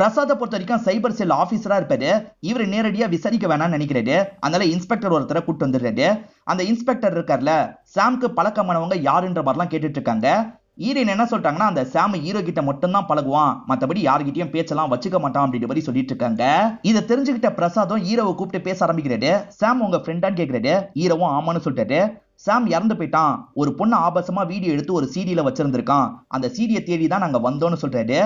பிரசாத பொறுத்த வரைக்கும் சைபர் செல் ஆபீசரா இருப்பாரு. இவர் நேரடியா விசாரிக்க வேணாம்னு நினைக்கிறாரு. அதனால இன்ஸ்பெக்டர் ஒருத்தரை கூட்டு வந்துடுறாரு. அந்த இன்ஸ்பெக்டர் இருக்கார்ல, சாம்க்கு பழக்கமானவங்க யாருன்ற மாதிரிலாம் கேட்டுட்டு இருக்காங்க. ஈரன் என்ன சொல்றாங்கன்னா, அந்த சாம் ஹீரோ கிட்ட மட்டும் தான் பழகுவான், மத்தபடி யார்கிட்டயும் பேச்செல்லாம் வச்சுக்க மாட்டான் அப்படின்ற மாதிரி சொல்லிட்டு இருக்காங்க. இதை தெரிஞ்சுக்கிட்ட பிரசாதும் ஹீரோவை கூப்பிட்டு பேச ஆரம்பிக்கிறாரு. சாம் உங்க ஃப்ரெண்டான்னு கேட்கிறாரு. ஹீரோவும் ஆமான்னு சொல்லிட்டாரு. சாம் இறந்து போயிட்டான். ஒரு பொண்ணு ஆபாசமா வீடியோ எடுத்து ஒரு சீடியில வச்சிருந்திருக்கான். அந்த சீடியை தேடி தான் நாங்க வந்தோம்னு சொல்றாரு.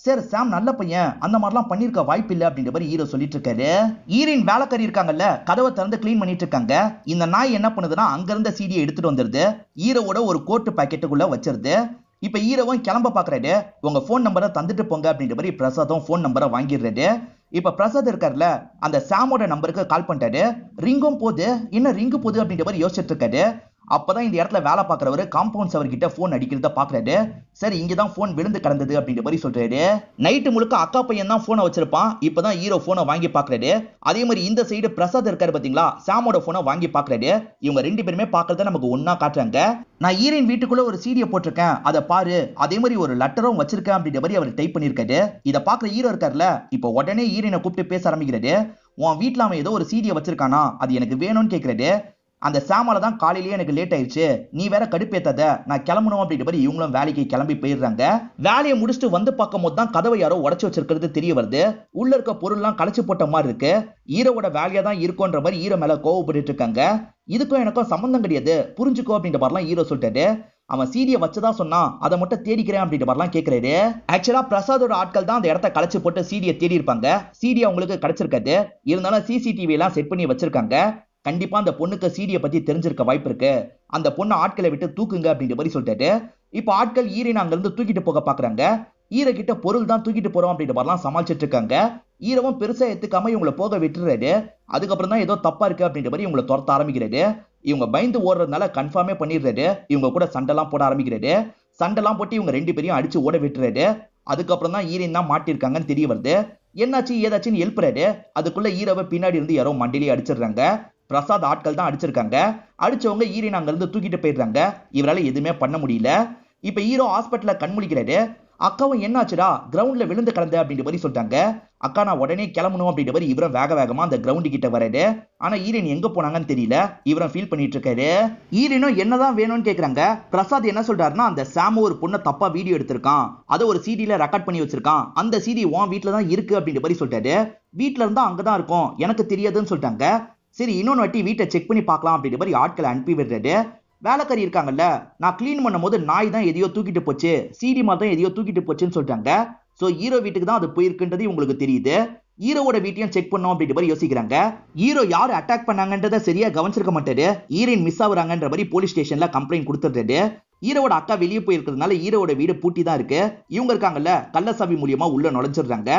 சார் சாம் நல்ல பையன், அந்த மாதிரிலாம் பண்ணிருக்க வாய்ப்பு இல்லை அப்படின்ற மாதிரி ஹீரோ சொல்லிட்டு இருக்காரு. ஈரின் வேலைக்காரி இருக்காங்கல்ல, கதவை திறந்து கிளீன் பண்ணிட்டு இருக்காங்க. இந்த நாய் என்ன பண்ணுதுன்னா, அங்க இருந்த சீடியை எடுத்துட்டு வந்துருது. ஹீரோவோட ஒரு கோட்டு பாக்கெட்டுக்குள்ள வச்சிருது. இப்ப ஹீரோவும் கிளம்ப பாக்குறாரு. உங்க போன் நம்பரை தந்துட்டு போங்க அப்படின்ற மாதிரி பிரசாதும் போன் நம்பரை வாங்கிடுறாரு. இப்ப பிரசாத் இருக்காருல, அந்த சாமோட நம்பருக்கு கால் பண்ணிட்டாரு. ரிங்கும் போது, என்ன ரிங்கு போகுது அப்படின்ற மாதிரி யோசிச்சுட்டு இருக்காரு. அப்பதான் இந்த இடத்துல வேலை பார்க்கறவரு காம்பவுண்ட் சவர் கிட்ட போன் அடிக்கிறத பாக்குறாரு. சரி இங்கதான் போன் விழுந்து கிடந்தது அப்படின்ற மாதிரி சொல்றாரு. நைட்டு முழுக்க அக்கா பையன் தான் போனை வச்சிருப்பான். இப்பதான் ஹீரோ போனை வாங்கி பாக்குறாரு. அதே மாதிரி இந்த சைடு பிரசாத் இருக்காரு பாத்தீங்களா, சாமோட போனை வாங்கி பாக்குறாரு. இவங்க 2 பேருமே பாக்குறத நமக்கு ஒன்னா காட்டுறாங்க. நான் ஈரின் வீட்டுக்குள்ள ஒரு சீடியை போட்டிருக்கேன், அதை பாரு. அதே மாதிரி ஒரு லெட்டரும் வச்சிருக்கேன் அப்படின்ற மாதிரி அவர் டைப் பண்ணிருக்காரு. இதை பாக்குற ஹீரோ இருக்காருல, இப்போ உடனே ஈரினை கூப்பிட்டு பேச ஆரம்பிக்கிறாரு. உன் வீட்டுல அவன் ஏதோ ஒரு சீடியை வச்சிருக்கானா, அது எனக்கு வேணும்னு கேட்கிறாரு. அந்த சாமால தான் காலையிலேயே எனக்கு லேட் ஆயிடுச்சு, நீ வேற கடுப்பேத்தாத, நான் கிளம்பணும் அப்படின்ற மாதிரி இவங்களும் வேலைக்கு கிளம்பி போயிடுறாங்க. வேலையை முடிச்சுட்டு வந்து பார்க்கும் போது தான் கதவை யாரோ உடச்சு வச்சிருக்கிறது தெரிய வருது. உள்ள இருக்க பொருள்லாம் களைச்சு போட்ட மாதிரி இருக்கு. ஹீரோவோட வேலையா தான் இருக்கும்ன்ற மாதிரி ஹீரோ மேல கோவப்பட்டு இருக்காங்க. இதுக்கும் எனக்கும் சம்பந்தம் கிடையாது, புரிஞ்சுக்கோ அப்படின்ற மாதிரிலாம் ஹீரோ சொல்லிட்டாரு. அவன் சீடியை வச்சுதான் சொன்னான், அதை மட்டும் தேடிக்கிறேன் அப்படின்ற மாதிரிலாம் கேட்கிறாரு. ஆக்சுவலா பிரசாதோட ஆட்கள் தான் அந்த இடத்த களைச்சு போட்டு சீடியை தேடி இருப்பாங்க. சீடி அவங்களுக்கு கிடைச்சிருக்காது. இருந்தாலும் சிசிடிவி எல்லாம் செட் பண்ணி வச்சிருக்காங்க. கண்டிப்பா அந்த பொண்ணுக்கு சீடியை பத்தி தெரிஞ்சிருக்க வாய்ப்பு இருக்கு. அந்த பொண்ணு ஆட்களை விட்டு தூக்குங்க அப்படின்ற மாதிரி சொல்லிட்டாரு. இப்ப ஆட்கள் ஈரனை அங்க இருந்து தூக்கிட்டு போக பாக்குறாங்க. ஈர கிட்ட பொருள் தான் தூக்கிட்டு போறோம் அப்படின்ற மாதிரிலாம் சமாளிச்சிட்டு இருக்காங்க. ஈரவும் பெருசா எடுத்துக்காம இவங்களை போக விட்டுறாரு. அதுக்கப்புறம் தான் ஏதோ தப்பா இருக்கு அப்படின்ற மாதிரி இவங்களை துரத்த ஆரம்பிக்கிறாரு. இவங்க பயந்து ஓடுறதுனால கன்ஃபார்மே பண்ணிடுறாரு. இவங்க கூட சண்டைலாம் போட ஆரம்பிக்கிறாரு. சண்டைலாம் போட்டு இவங்க 2 பேரையும் அடிச்சு ஓட விட்டுறாரு. அதுக்கப்புறம் தான் ஈரன் தான் மாட்டிருக்காங்கன்னு தெரிய வருது. என்னாச்சு ஏதாச்சுன்னு எழுப்புறாரு. அதுக்குள்ள ஈரவை பின்னாடி இருந்து யாரோ மண்டிலேயே அடிச்சிடுறாங்க. பிரசாத் ஆட்கள் தான் அடிச்சிருக்காங்க. அடிச்சவங்க ஈரன் அங்க இருந்து தூக்கிட்டு போயிடுறாங்க. இவரால எதுவுமே பண்ண முடியல. இப்ப ஹீரோ ஹாஸ்பிட்டல்ல கண்முழிக்கிறாரு. அக்காவும் என்னாச்சுடா, கிரவுண்ட்ல விழுந்து கிடந்த அப்படின்ற மாதிரி சொல்லிட்டாங்க. அக்கா நான் உடனே கிளம்பணும் அப்படின்ற மாதிரி இவரும் வேக வேகமா அந்த கிரவுண்டு கிட்ட வராரு. ஆனா ஈரன் எங்க போனாங்கன்னு தெரியல. இவரும் ஃபீல் பண்ணிட்டு இருக்காரு. ஈரனும் என்னதான் வேணும்னு கேக்குறாங்க. பிரசாத் என்ன சொல்றாருன்னா, அந்த சாமு ஒரு பொண்ணை தப்பா வீடியோ எடுத்திருக்கான், அதை ஒரு சிடில ரெக்கார்ட் பண்ணி வச்சிருக்கான், அந்த சிடி உன் வீட்டுல தான் இருக்கு அப்படின்ற மாதிரி சொல்லிட்டாரு. வீட்டுல இருந்தா அங்கதான் இருக்கும், எனக்கு தெரியாதுன்னு சொல்லிட்டாங்க. சரி இன்னொன்னு வாட்டி வீட்டை செக் பண்ணி பார்க்கலாம் அப்படின்ற மாதிரி ஆட்களை அனுப்பி விடுறாரு. வேலைக்காரி இருக்காங்கல்ல, நான் கிளீன் பண்ணும் போது நாய் தான் எதையோ தூக்கிட்டு போச்சு, சிடி மாதிரி தான் எதையோ தூக்கிட்டு போச்சுன்னு சொல்லிட்டாங்க. சோ ஹீரோ வீட்டுக்கு தான் அது போயிருக்குன்றது உங்களுக்கு தெரியுது. ஹீரோவோட வீட்டையும் செக் பண்ணோம் அப்படின்ற மாதிரி யோசிக்கிறாங்க. ஹீரோ யாரு அட்டாக் பண்ணாங்கன்றத சரியா கவனிச்சிருக்க மாட்டாரு. ஹீரோயின் மிஸ் ஆகுறாங்கன்ற மாதிரி போலீஸ் ஸ்டேஷன்ல கம்ப்ளைண்ட் கொடுத்துடுறாரு. ஹீரோவோட அக்கா வெளியே போயிருக்கிறதுனால ஹீரோவோட வீடு பூட்டி தான் இருக்கு. இவங்க இருக்காங்கல்ல, கள்ளசாவி மூலியமா உள்ள நுழைஞ்சிடுறாங்க.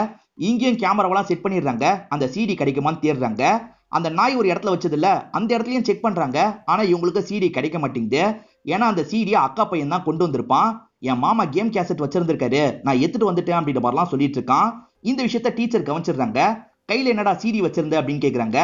இங்கேயும் கேமராவெல்லாம் செட் பண்ணிடுறாங்க. அந்த சிடி கிடைக்குமான்னு தேடுறாங்க. அந்த நாய் ஒரு இடத்துல வச்சது இல்ல, அந்த இடத்துலயும் செக் பண்றாங்க. ஆனா இவங்களுக்கு சிடி கிடைக்க மாட்டேங்குது. ஏன்னா அந்த சிடியை அக்கா பையன் தான் கொண்டு வந்திருப்பான். என் மாமா கேம் கேசட் வச்சிருந்திருக்காரு, நான் எடுத்துட்டு வந்துட்டேன் அப்படின்ற மாதிரிலாம் சொல்லிட்டு இருக்கான். இந்த விஷயத்த டீச்சர் கவனிச்சிடுறாங்க. கையில என்னடா சிடி வச்சிருந்த அப்படின்னு கேக்குறாங்க.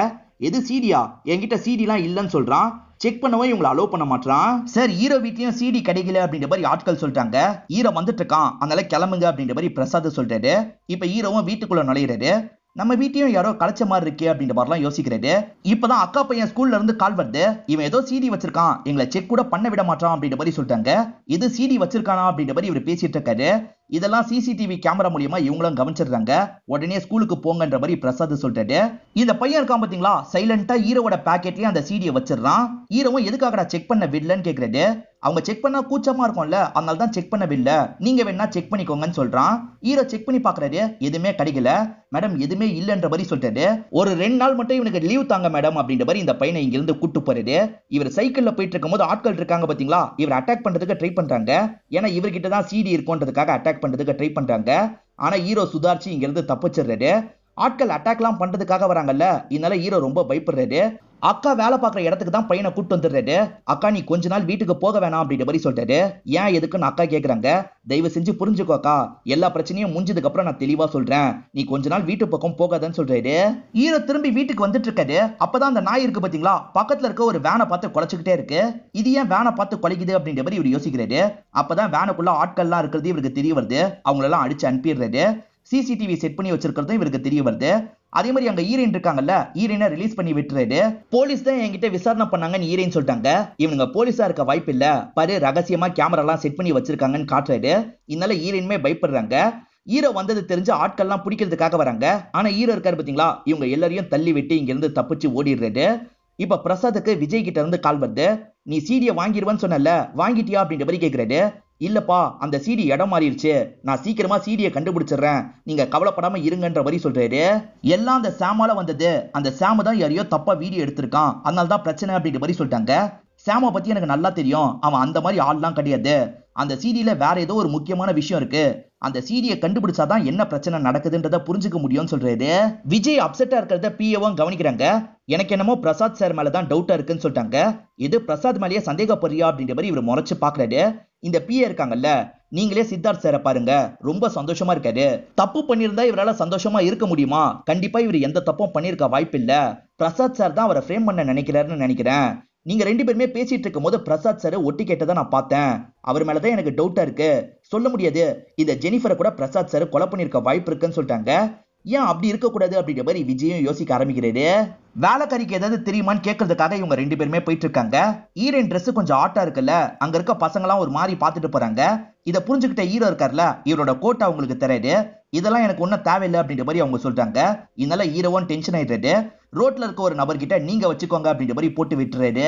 எது சிடியா? என்கிட்ட சிடிலாம் இல்லன்னு சொல்றான். செக் பண்ணவே இவங்களை அலோவ் பண்ண மாட்டான். சார் ஹீரோ வீட்லயும் சிடி கிடைக்கல அப்படின்ற மாதிரி ஆட்கள் சொல்லிட்டாங்க. ஹீரோ வந்துட்டு இருக்கான், அதனால கிளம்புங்க அப்படின்ற மாதிரி பிரசாத் சொல்றாரு. இப்ப ஹீரோவும் வீட்டுக்குள்ள நுழையிறாரு. நம்ம வீட்டையும் யாரோ கலைச்ச மாதிரி இருக்கு அப்படின்ற மாதிரிலாம் யோசிக்கிறாரு. இப்பதான் அக்கா பையன் ஸ்கூல்ல இருந்து கால் வருது. இவன் ஏதோ சிடி வச்சிருக்கான், எங்களை செக் கூட பண்ண விட மாட்டான் அப்படின்ற மாதிரி சொல்லிட்டாங்க. இது சிடி வச்சிருக்கானா அப்படின்ற மாதிரி இவர் பேசிட்டு இருக்காரு. இதெல்லாம் சிசிடிவி கேமரா மூலியமா இவங்களும் கவனிச்சிடுறாங்க. உடனே ஸ்கூலுக்கு போங்கன்ற மாதிரி பிரசாத் சொல்றாரு. இந்த பையன் இருக்கான் பாத்தீங்களா, சைலண்டா ஹீரோவோட பாக்கெட்லயே அந்த சிடியை வச்சிடறான். ஹீரோவும் எதுக்காகடா செக் பண்ண விடலன்னு கேக்குறாரு. அவங்க செக் பண்ணா கூச்சமா இருக்கும்ல, அதனால தான் செக் பண்ண விடல, நீங்க வேணா செக் பண்ணிக்கோங்கன்னு சொல்றான். ஹீரோ செக் பண்ணி பாக்குறாரு, எதுவுமே கிடைக்கல. மேடம் எதுவுமே இல்லன்ற மாதிரி சொல்றாரு. ஒரு 2 நாள் மட்டும் இவனுக்கு லீவ் தாங்க மேடம் அப்படின்ற மாதிரி இந்த பையனை இங்க இருந்து கூட்டு போறாரு. இவர் சைக்கிள்ல போயிட்டு இருக்கும்போது ஆட்கள் இருக்காங்க பாத்தீங்களா, இவர் அட்டாக் பண்றதுக்கு ட்ரை பண்றாங்க. ஏன்னா இவர்கிட்ட தான் சிடி இருக்குன்றதுக்காக அட்டாக் பண்றதுக்கு ட்ரை பண்றாங்க. ஆனா ஹீரோ சுதாரிச்சு இங்க இருந்து தப்பிச்சிடுறாரு. ஆட்கள் அட்டாக்லாம் பண்றதுக்காக வராங்கல்ல, இதனால ஹீரோ ரொம்ப பயப்படுறாரு. அக்கா வேலை பார்க்குற இடத்துக்கு தான் பையனை கூட்டு வந்துடுறாரு. அக்கா நீ கொஞ்ச நாள் வீட்டுக்கு போக வேணாம் அப்படின்ற மாதிரி சொல்றாரு. ஏன் எதுக்குன்னு அக்கா கேக்குறாங்க. தயவு செஞ்சு புரிஞ்சுக்கோ அக்கா, எல்லா பிரச்சனையும் முடிஞ்சதுக்கு அப்புறம் நான் தெளிவா சொல்றேன், நீ கொஞ்ச நாள் வீட்டு பக்கம் போகாதன்னு சொல்றாரு. ஹீரோ திரும்பி வீட்டுக்கு வந்துட்டு இருக்காரு. அப்பதான் அந்த நாய் இருக்கு பாத்தீங்களா, பக்கத்துல இருக்க ஒரு வேனை பார்த்து குலைச்சுக்கிட்டே இருக்கு. இது ஏன் வேனை பார்த்து குலைக்குது அப்படின்ற மாதிரி இவர் யோசிக்கிறாரு. அப்பதான் வேனுக்குள்ள ஆட்கள்லாம் இருக்கிறது இவருக்கு தெரிய வருது. அவங்களெல்லாம் அடிச்சு அனுப்பிடுறாரு. சிசிடிவி செட் பண்ணி வச்சிருக்கிறதும் இவருக்கு தெரிய வருது. அதே மாதிரி அங்க ஹீரோயின் இருக்காங்கல்ல, ஹீரோயினை ரிலீஸ் பண்ணி விட்டுறாரு. போலீஸ் தான் என்கிட்ட விசாரணை பண்ணாங்கன்னு ஹீரோயின் சொல்லிட்டாங்க. இவனுங்க போலீஸா இருக்க வாய்ப்பு இல்ல, பாரு ரகசியமா கேமரா எல்லாம் செட் பண்ணி வச்சிருக்காங்கன்னு காட்டுறாரு. இதனால ஹீரோயினுமே பயப்படுறாங்க. ஹீரோ வந்தது தெரிஞ்சு ஆட்கள்லாம் பிடிக்கிறதுக்காக வராங்க. ஆனா ஹீரோ இருக்காரு பாத்தீங்களா, இவங்க எல்லாரையும் தள்ளி விட்டு இங்க இருந்து தப்பிச்சு ஓடிடுறாரு. இப்ப பிரசாத்துக்கு விஜய் கிட்ட இருந்து கால் வருது. நீ சீடியை வாங்கிடுவேன்னு சொன்னல, வாங்கிட்டியா அப்படின்ற மாதிரி கேக்குறாரு. இல்லப்பா, அந்த சிடி இடம் மாறிடுச்சு, நான் சீக்கிரமா சிடியை கண்டுபிடிச்சிடுறேன், நீங்க கவலைப்படாம இருங்கன்ற மாதிரி சொல்றாரு. எல்லாம் அந்த சாமால வந்தது, அந்த சாம தான் யாரையோ தப்பா வீடியோ எடுத்திருக்கான், அதனால தான் பிரச்சனை அப்படின்ற மாதிரி சொல்லிட்டாங்க. சாம பத்தி எனக்கு நல்லா தெரியும், அவன் அந்த மாதிரி ஆள்லாம் கிடையாது. அந்த சிடியில வேற ஏதோ ஒரு முக்கியமான விஷயம் இருக்கு, அந்த சிடியை கண்டுபிடிச்சாதான் என்ன பிரச்சனை நடக்குதுன்றத புரிஞ்சுக்க முடியும்னு சொல்றாரு. விஜய் அப்செட்டா இருக்கிறத பிஏவும் கவனிக்கிறாங்க. எனக்கு என்னமோ பிரசாத் சார் மேலதான் டவுட்டா இருக்குன்னு சொல்லிட்டாங்க. இது பிரசாத் மேலேயே சந்தேகப்படுறியா அப்படின்ற மாதிரி இவர் முறைச்சு பாக்குறாரு. இந்த பிஏ இருக்காங்கல்ல, நீங்களே சித்தார்த் சாரை பாருங்க, ரொம்ப சந்தோஷமா இருக்காரு. தப்பு பண்ணியிருந்தா இவரால சந்தோஷமா இருக்க முடியுமா? கண்டிப்பா இவர் எந்த தப்பும் பண்ணிருக்க வாய்ப்பு இல்ல. பிரசாத் சார் தான் அவரை ஃப்ரேம் பண்ண நினைக்கிறாருன்னு நினைக்கிறேன். நீங்க 2 பேருமே பேசிட்டு இருக்கும் போது பிரசாத் சார் ஒட்டி கேட்டதை நான் பார்த்தேன். அவர் மேலதான் எனக்கு டவுட்டா இருக்கு. சொல்ல முடியாது, இந்த ஜெனிஃபரை கூட பிரசாத் சார் கொலை பண்ணிருக்க வாய்ப்பு இருக்குன்னு சொல்லிட்டாங்க. ஏன் அப்படி இருக்கக்கூடாது அப்படின்ற மாதிரி விஜயும் யோசிக்க ஆரம்பிக்கிறாரு. வேலைக்காரிக்கு ஏதாவது தெரியுமான்னு கேட்கறதுக்காக இவங்க 2 பேருமே போயிட்டு இருக்காங்க. ஹீரோயின் ட்ரெஸ் கொஞ்சம் ஆட்டா இருக்குல்ல, அங்க இருக்க பசங்களாம் ஒரு மாதிரி பார்த்துட்டு போறாங்க. இதை புரிஞ்சுக்கிட்ட ஹீரோ இருக்கார்ல, இவரோட கோட்டை அவங்களுக்கு தராரு. இதெல்லாம் எனக்கு ஒன்றும் தேவையில்லை அப்படின்ற மாதிரி அவங்க சொல்றாங்க. இதனால ஹீரோவும் டென்ஷன் ஆயிடுறாரு. ரோட்ல இருக்க ஒரு நபர்கிட்ட நீங்க வச்சுக்கோங்க அப்படின்ற மாதிரி போட்டு விட்டுறாரு.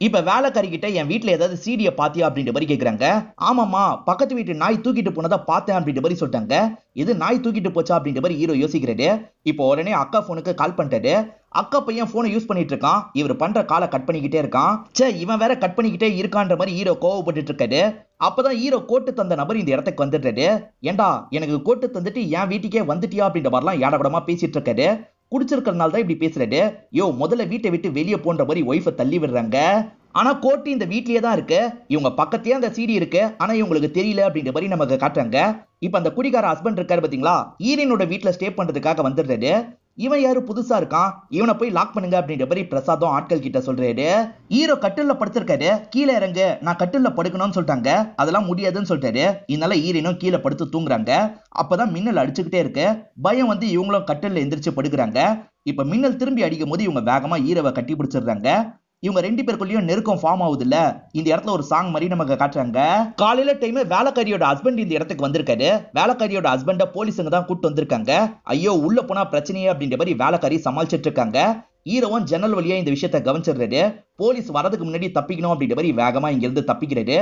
இப்ப வேலைக்காரி கிட்ட என் வீட்டுல ஏதாவது சீடியை பாத்தியா அப்படின்ற மாதிரி கேக்குறாங்க. ஆமாமா, பக்கத்து வீட்டு நாய் தூக்கிட்டு போனதா பார்த்தேன் அப்படின்ற மாதிரி சொல்லிட்டாங்க. இது நாய் தூக்கிட்டு போச்சா அப்படின்ற மாதிரி ஹீரோ யோசிக்கிறாரு. இப்போ உடனே அக்கா போனுக்கு கால் பண்ணிட்டாரு. அக்கா பையன் போனை யூஸ் பண்ணிட்டு இருக்கான். இவர் பண்ற காலை கட் பண்ணிக்கிட்டே இருக்கான். சே, இவன் வேற கட் பண்ணிக்கிட்டே இருக்கான்ற மாதிரி ஹீரோ கோவப்பட்டு இருக்காரு. அப்பதான் ஹீரோ கோட்டு தந்த நபர் இந்த இடத்துக்கு வந்துடுறாரு. ஏண்டா, எனக்கு கோட்டு தந்துட்டு என் வீட்டுக்கே வந்துட்டியா அப்படின்ற மாதிரிலாம் ஏடகடமா பேசிட்டு இருக்காரு. குடிச்சிருக்கிறதுனால தான் இப்படி பேசுறாரு. யோ, முதல்ல வீட்டை விட்டு வெளியே போன்ற மாதிரி ஒய்ஃபை தள்ளி விடுறாங்க. ஆனா கோட்டு இந்த வீட்லயே தான் இருக்கு. இவங்க பக்கத்தையே அந்த சீடி இருக்கு, ஆனா இவங்களுக்கு தெரியல அப்படின்ற மாதிரி நமக்கு காட்டுறாங்க. இப்ப அந்த குடிகார ஹஸ்பண்ட் இருக்காரு பாத்தீங்களா, ஹீரோயினோட வீட்டுல ஸ்டே பண்றதுக்காக வந்துடுறாரு. இவன் யாரு புதுசா இருக்கான், இவனை போய் லாக் பண்ணுங்க அப்படின்ற மாதிரி பிரசாதும் ஆட்கள் கிட்ட சொல்றாரு. ஹீரோ கட்டில்ல படுத்திருக்காரு. கீழே இறங்கு, நான் கட்டில்ல படுக்கணும்னு சொல்லிட்டாங்க. அதெல்லாம் முடியாதுன்னு சொல்லிட்டாரு. இதனால ஹீரோயினும் கீழே படுத்து தூங்குறாங்க. அப்பதான் மின்னல் அடிச்சுக்கிட்டே இருக்கு. பயம் வந்து இவங்களும் கட்டில்ல எந்திரிச்சு படுக்கிறாங்க. இப்ப மின்னல் திரும்பி அடிக்கும் போது இவங்க வேகமா ஹீரோவை கட்டி பிடிச்சிடுறாங்க. இவங்க 2 பேருக்குள்ளயும் நெருக்கம் ஃபார்ம் ஆகுது இல்ல, இந்த இடத்துல ஒரு சாங் மாதிரி நமக்கு காட்டுறாங்க. காலையில டைம் வேலைக்காரியோட ஹஸ்பண்ட் இந்த இடத்துக்கு வந்திருக்காரு. வேலைக்காரியோட ஹஸ்பண்ட போலீஸுங்க தான் கூட்டு வந்திருக்காங்க. ஐயோ, உள்ள போனா பிரச்சனையே அப்படின்ற மாதிரி வேலைக்காரி சமாளிச்சிட்டு இருக்காங்க. ஹீரோவும் ஜன்னல் வழியா இந்த விஷயத்த கவனிச்சிடுறாரு. போலீஸ் வரதுக்கு முன்னாடி தப்பிக்கணும் அப்படின்ற மாதிரி வேகமா இங்க இருந்து தப்பிக்கிறாரு.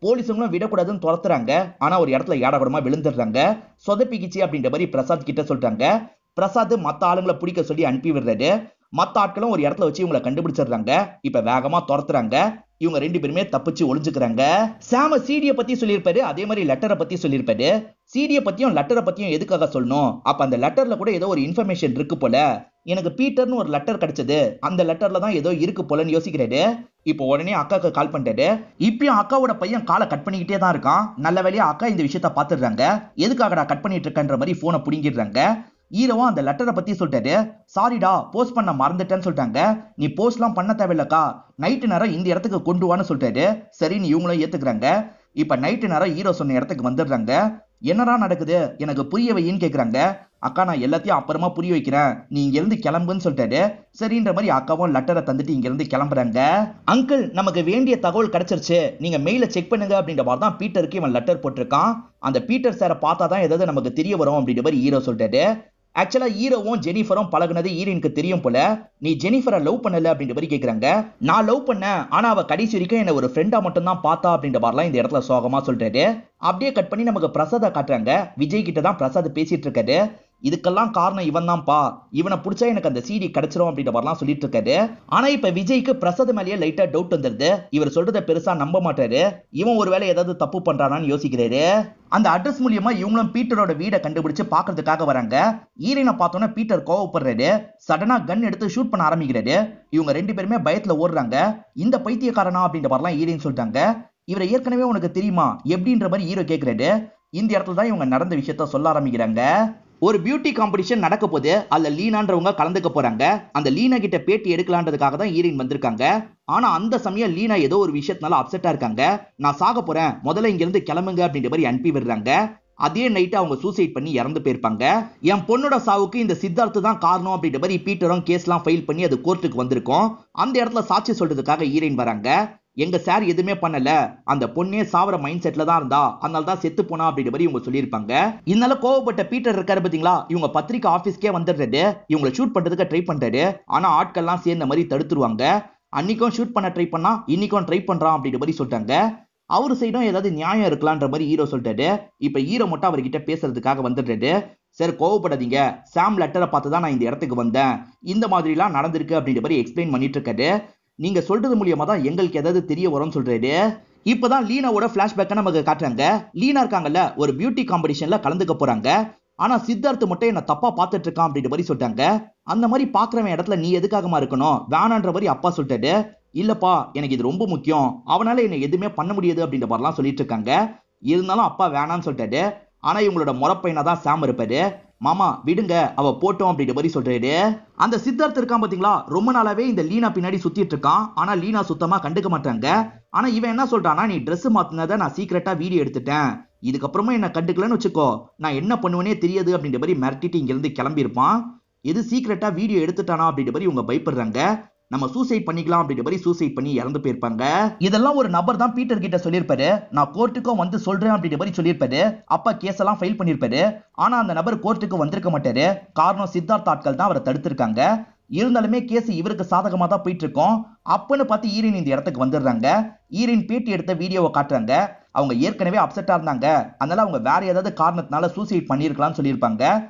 போலீஸுங்களும் விடக்கூடாதுன்னு துரத்துறாங்க. ஆனா ஒரு இடத்துல ஏடகூடமா விழுந்துடுறாங்க. சொதப்பிக்கிச்சு அப்படின்ற மாதிரி பிரசாத் கிட்ட சொல்றாங்க. பிரசாத் மத்த ஆளுங்களை பிடிக்க சொல்லி அனுப்பி விடுறாரு. மத்த ஆட்களும் ஒரு இடத்துல வச்சு இவங்களை கண்டுபிடிச்சிடுறாங்க. இப்ப வேகமா துரத்துறாங்க. இவங்க ரெண்டு பேருமே தப்பிச்சு ஒளிஞ்சுக்கிறாங்க. சாம சிடியை பத்தி சொல்லியிருப்பாரு, அதே மாதிரி லெட்டரை பத்தி சொல்லியிருப்பாரு. சிடியை பத்தியும் லெட்டரை பத்தியும் எதுக்காக சொல்லணும்? அப்ப அந்த லெட்டர்ல கூட ஏதோ ஒரு இன்ஃபர்மேஷன் இருக்கு போல. எனக்கு பீட்டர்னு ஒரு லெட்டர் கிடைச்சது, அந்த லெட்டர்ல தான் ஏதோ இருக்கு போலன்னு யோசிக்கிறாரு. இப்போ உடனே அக்காக்கு கால் பண்ணிட்டாரு. இப்பயும் அக்காவோட பையன் காலை கட் பண்ணிக்கிட்டே தான் இருக்கான். நல்ல வேலையா அக்கா இந்த விஷயத்த பாத்துடுறாங்க. எதுக்காகடா கட் பண்ணிட்டு இருக்கன்ற மாதிரி போனை புடிங்கிடுறாங்க. ஹீரோவும் அந்த லெட்டரை பத்தி சொல்லிட்டாரு. சாரிடா, போஸ்ட் பண்ண மறந்துட்டேன்னு சொல்லிட்டாங்க. நீ போஸ்ட்லாம் பண்ண தேவையில்லக்கா, நைட்டு நேரம் இந்த இடத்துக்கு கொண்டு வான்னு சொல்லிட்டாரு. சரின்னு இவங்களும் ஏத்துக்கிறாங்க. இப்ப நைட்டு நேரம் ஹீரோ சொன்ன இடத்துக்கு வந்துடுறாங்க. என்னடா நடக்குது, எனக்கு புரிய வையின்னு கேக்குறாங்க. அக்கா, நான் எல்லாத்தையும் அப்புறமா புரிய வைக்கிறேன், நீ இங்க இருந்து கிளம்புன்னு சொல்லிட்டாரு. சரின்ற மாதிரி அக்காவும் லெட்டரை தந்துட்டு இங்க இருந்து கிளம்புறாங்க. அங்கிள், நமக்கு வேண்டிய தகவல் கிடைச்சிருச்சு, நீங்க மெயில செக் பண்ணுங்க அப்படின்ற மாதிரி தான் பீட்டருக்கு இவன் லெட்டர் போட்டிருக்கான். அந்த பீட்டர் சாரை பார்த்தாதான் ஏதாவது நமக்கு தெரிய வரும் அப்படின்ற மாதிரி ஹீரோ சொல்லிட்டாரு. ஆக்சுவலா ஹீரோவும் ஜெனிஃபரும் பழகுனது ஹீரோயினுக்கு தெரியும் போல. நீ ஜெனிஃபரை லவ் பண்ணல அப்படின்ற மாதிரி கேக்குறாங்க. நான் லவ் பண்ணேன், ஆனா அவ கடைசி வரைக்கும் என்ன ஒரு ஃப்ரெண்டா மட்டும் தான் பார்த்தா அப்படின்ற மாதிரிலாம் இந்த இடத்துல சோகமா சொல்றாரு. அப்படியே கட் பண்ணி நமக்கு பிரசாத காட்டுறாங்க. விஜய் கிட்ட தான் பிரசாத் பேசிட்டு இருக்காரு. இதுக்கெல்லாம் காரணம் இவன் தான்ப்பா, இவனை பிடிச்சா எனக்கு அந்த சிடி கிடைச்சிரும் அப்படின்ற மாதிரிலாம் சொல்லிட்டு இருக்காரு. ஆனா இப்ப விஜய்க்கு பிரசாத் மேலேயே லைட்டா டவுட் வந்துருது. இவர் சொல்றத பெருசா நம்ப மாட்டாரு. இவன் ஒருவேளை ஏதாவது தப்பு பண்றானான்னு யோசிக்கிறாரு. அந்த அட்ரஸ் மூலியமா இவங்களும் பீட்டரோட வீடை கண்டுபிடிச்சு பாக்குறதுக்காக வராங்க. ஈரனை பார்த்தோன்னா பீட்டர் கோவப்படுறாரு. சடனா கன் எடுத்து ஷூட் பண்ண ஆரம்பிக்கிறாரு. இவங்க ரெண்டு பேருமே பயத்துல ஓடுறாங்க. இந்த பைத்தியக்காரனா அப்படின்ற மாதிரிலாம் ஈரன் சொல்லிட்டாங்க. இவரை ஏற்கனவே உனக்கு தெரியுமா எப்படின்ற மாதிரி ஹீரோ கேக்குறாரு. இந்த இடத்துல தான் இவங்க நடந்த விஷயத்த சொல்ல ஆரம்பிக்கிறாங்க. ஒரு பியூட்டி காம்படிஷன் நடக்க போது, அதுல லீனான்றவங்க கலந்துக்க போறாங்க. அந்த லீனா கிட்ட பேட்டி எடுக்கலான்றதுக்காக தான் ஹீரோயின் வந்திருக்காங்க. ஆனா அந்த சமயம் லீனா ஏதோ ஒரு விஷயத்தினால அப்செட்டா இருக்காங்க. நான் சாக போறேன், முதல்ல இங்க இருந்து கிளம்புங்க அப்படின்ற மாதிரி அனுப்பி விடுறாங்க. அதே நைட்டு அவங்க சூசைட் பண்ணி இறந்து போயிருப்பாங்க. என் பொண்ணோட சாவுக்கு இந்த சித்தார்த்து தான் காரணம் அப்படின்ற மாதிரி பீட்டரும் கேஸ்லாம் ஃபைல் பண்ணி அது கோர்ட்டுக்கு வந்திருக்கும். அந்த இடத்துல சாட்சி சொல்றதுக்காக ஹீரோயின் வராங்க. எங்க சார் எதுவுமே பண்ணல, அந்த பொண்ணே சாவர மைண்ட் செட்ல தான் இருந்தா, அதனால தான் செத்து போனா அப்படின்ற மாதிரி இவங்க சொல்லியிருப்பாங்க. இதனால கோவப்பட்ட பீட்டர் இருக்காரு பாத்தீங்களா, இவங்க பத்திரிக்கை ஆபீஸ்க்கே வந்துடுறாரு. இவங்களை ஷூட் பண்றதுக்கு ட்ரை பண்றாரு. ஆனா ஆட்கள்லாம் சேர்ந்த மாதிரி தடுத்துருவாங்க. அன்னைக்கும் ஷூட் பண்ண ட்ரை பண்ணா, இன்னைக்கும் ட்ரை பண்றான் அப்படின்ற மாதிரி சொல்லிட்டாங்க. அவரு சைடும் ஏதாவது நியாயம் இருக்கலான்ற மாதிரி ஹீரோ சொல்லிட்டாரு. இப்ப ஹீரோ மட்டும் அவர்கிட்ட பேசுறதுக்காக வந்துடுறாரு. சார் கோவப்படாதீங்க, சாம் லெட்டரை பார்த்து தான் நான் இந்த இடத்துக்கு வந்தேன், இந்த மாதிரி எல்லாம் நடந்திருக்கு அப்படின்ற மாதிரி எக்ஸ்பிளைன் பண்ணிட்டு இருக்காரு. நீங்க சொல்றது மூலியமா தான் எங்களுக்கு ஏதாவது தெரிய வரும்னு சொல்றாரு. இப்பதான் லீனாவோட பிளாஷ்பேக்கை நமக்கு காட்டுறாங்க. லீனா இருக்காங்கல்ல, ஒரு பியூட்டி காம்படிஷன்ல கலந்துக்க போறாங்க. ஆனா சித்தார்த்து மட்டும் என்ன தப்பா பார்த்துட்டு இருக்கான் அப்படின்ற மாதிரி சொல்லிட்டாங்க. அந்த மாதிரி பாக்குறவன் இடத்துல நீ எதுக்காகமா இருக்கணும், வேணான்ற மாதிரி அப்பா சொல்லிட்டாரு. இல்லப்பா, எனக்கு இது ரொம்ப முக்கியம், அவனால என்ன எதுவுமே பண்ண முடியாது அப்படின்ற மாதிரிலாம் சொல்லிட்டு இருக்காங்க. இருந்தாலும் அப்பா வேணான்னு சொல்லிட்டாரு. ஆனா இவங்களோட முறப்பையனா தான் சாம் இருப்பாரு. மாமா விடுங்க, அவ போட்டோம் அப்படின்ற மாதிரி சொல்றாரு. அந்த சித்தார்த் இருக்கான் பாத்தீங்களா, ரொம்ப நாளாவே இந்த லீனா பின்னாடி சுத்திட்டு இருக்கான். ஆனா லீனா சுத்தமா கண்டுக்க மாட்டாங்க. ஆனா இவன் என்ன சொல்றானா, நீ ட்ரெஸ் மாத்தினதை நான் சீக்கிரட்டா வீடியோ எடுத்துட்டேன், இதுக்கப்புறமா என்ன கண்டுக்கலன்னு வச்சுக்கோ, நான் என்ன பண்ணுவேனே தெரியாது அப்படின்ற மாதிரி மிரட்டிட்டு இங்க இருந்து கிளம்பி இருப்பான். எது சீக்கிரட்டா வீடியோ எடுத்துட்டானா அப்படின்ற மாதிரி இவங்க பயப்படுறாங்க. நம்ம சூசைட் பண்ணிக்கலாம் அப்படின்ற மாதிரி சூசைட் பண்ணி இறந்து போயிருப்பாங்க. இதெல்லாம் ஒரு நபர் தான் பீட்டர் கிட்ட சொல்லியிருப்பாரு. நான் கோர்ட்டுக்கும் வந்து சொல்றேன் அப்படின்ற மாதிரி சொல்லியிருப்பாரு. அப்பா கேஸ் எல்லாம் ஃபைல் பண்ணியிருப்பாரு. ஆனா அந்த நபர் கோர்ட்டுக்கு வந்திருக்க மாட்டாரு. காரணம் சித்தார்த் ஆட்கள் தான் அவரை தடுத்திருக்காங்க. இருந்தாலுமே கேஸ் இவருக்கு சாதகமா தான் போயிட்டு இருக்கோம். அப்பன்னு பார்த்து ஈரின் இந்த இடத்துக்கு வந்துடுறாங்க. ஈரின் பேட்டி எடுத்த வீடியோவை காட்டுறாங்க. அவங்க ஏற்கனவே அப்செட்டா இருந்தாங்க, அதனால அவங்க வேற ஏதாவது காரணத்தினால சூசைட் பண்ணிருக்கலாம்னு சொல்லியிருப்பாங்க.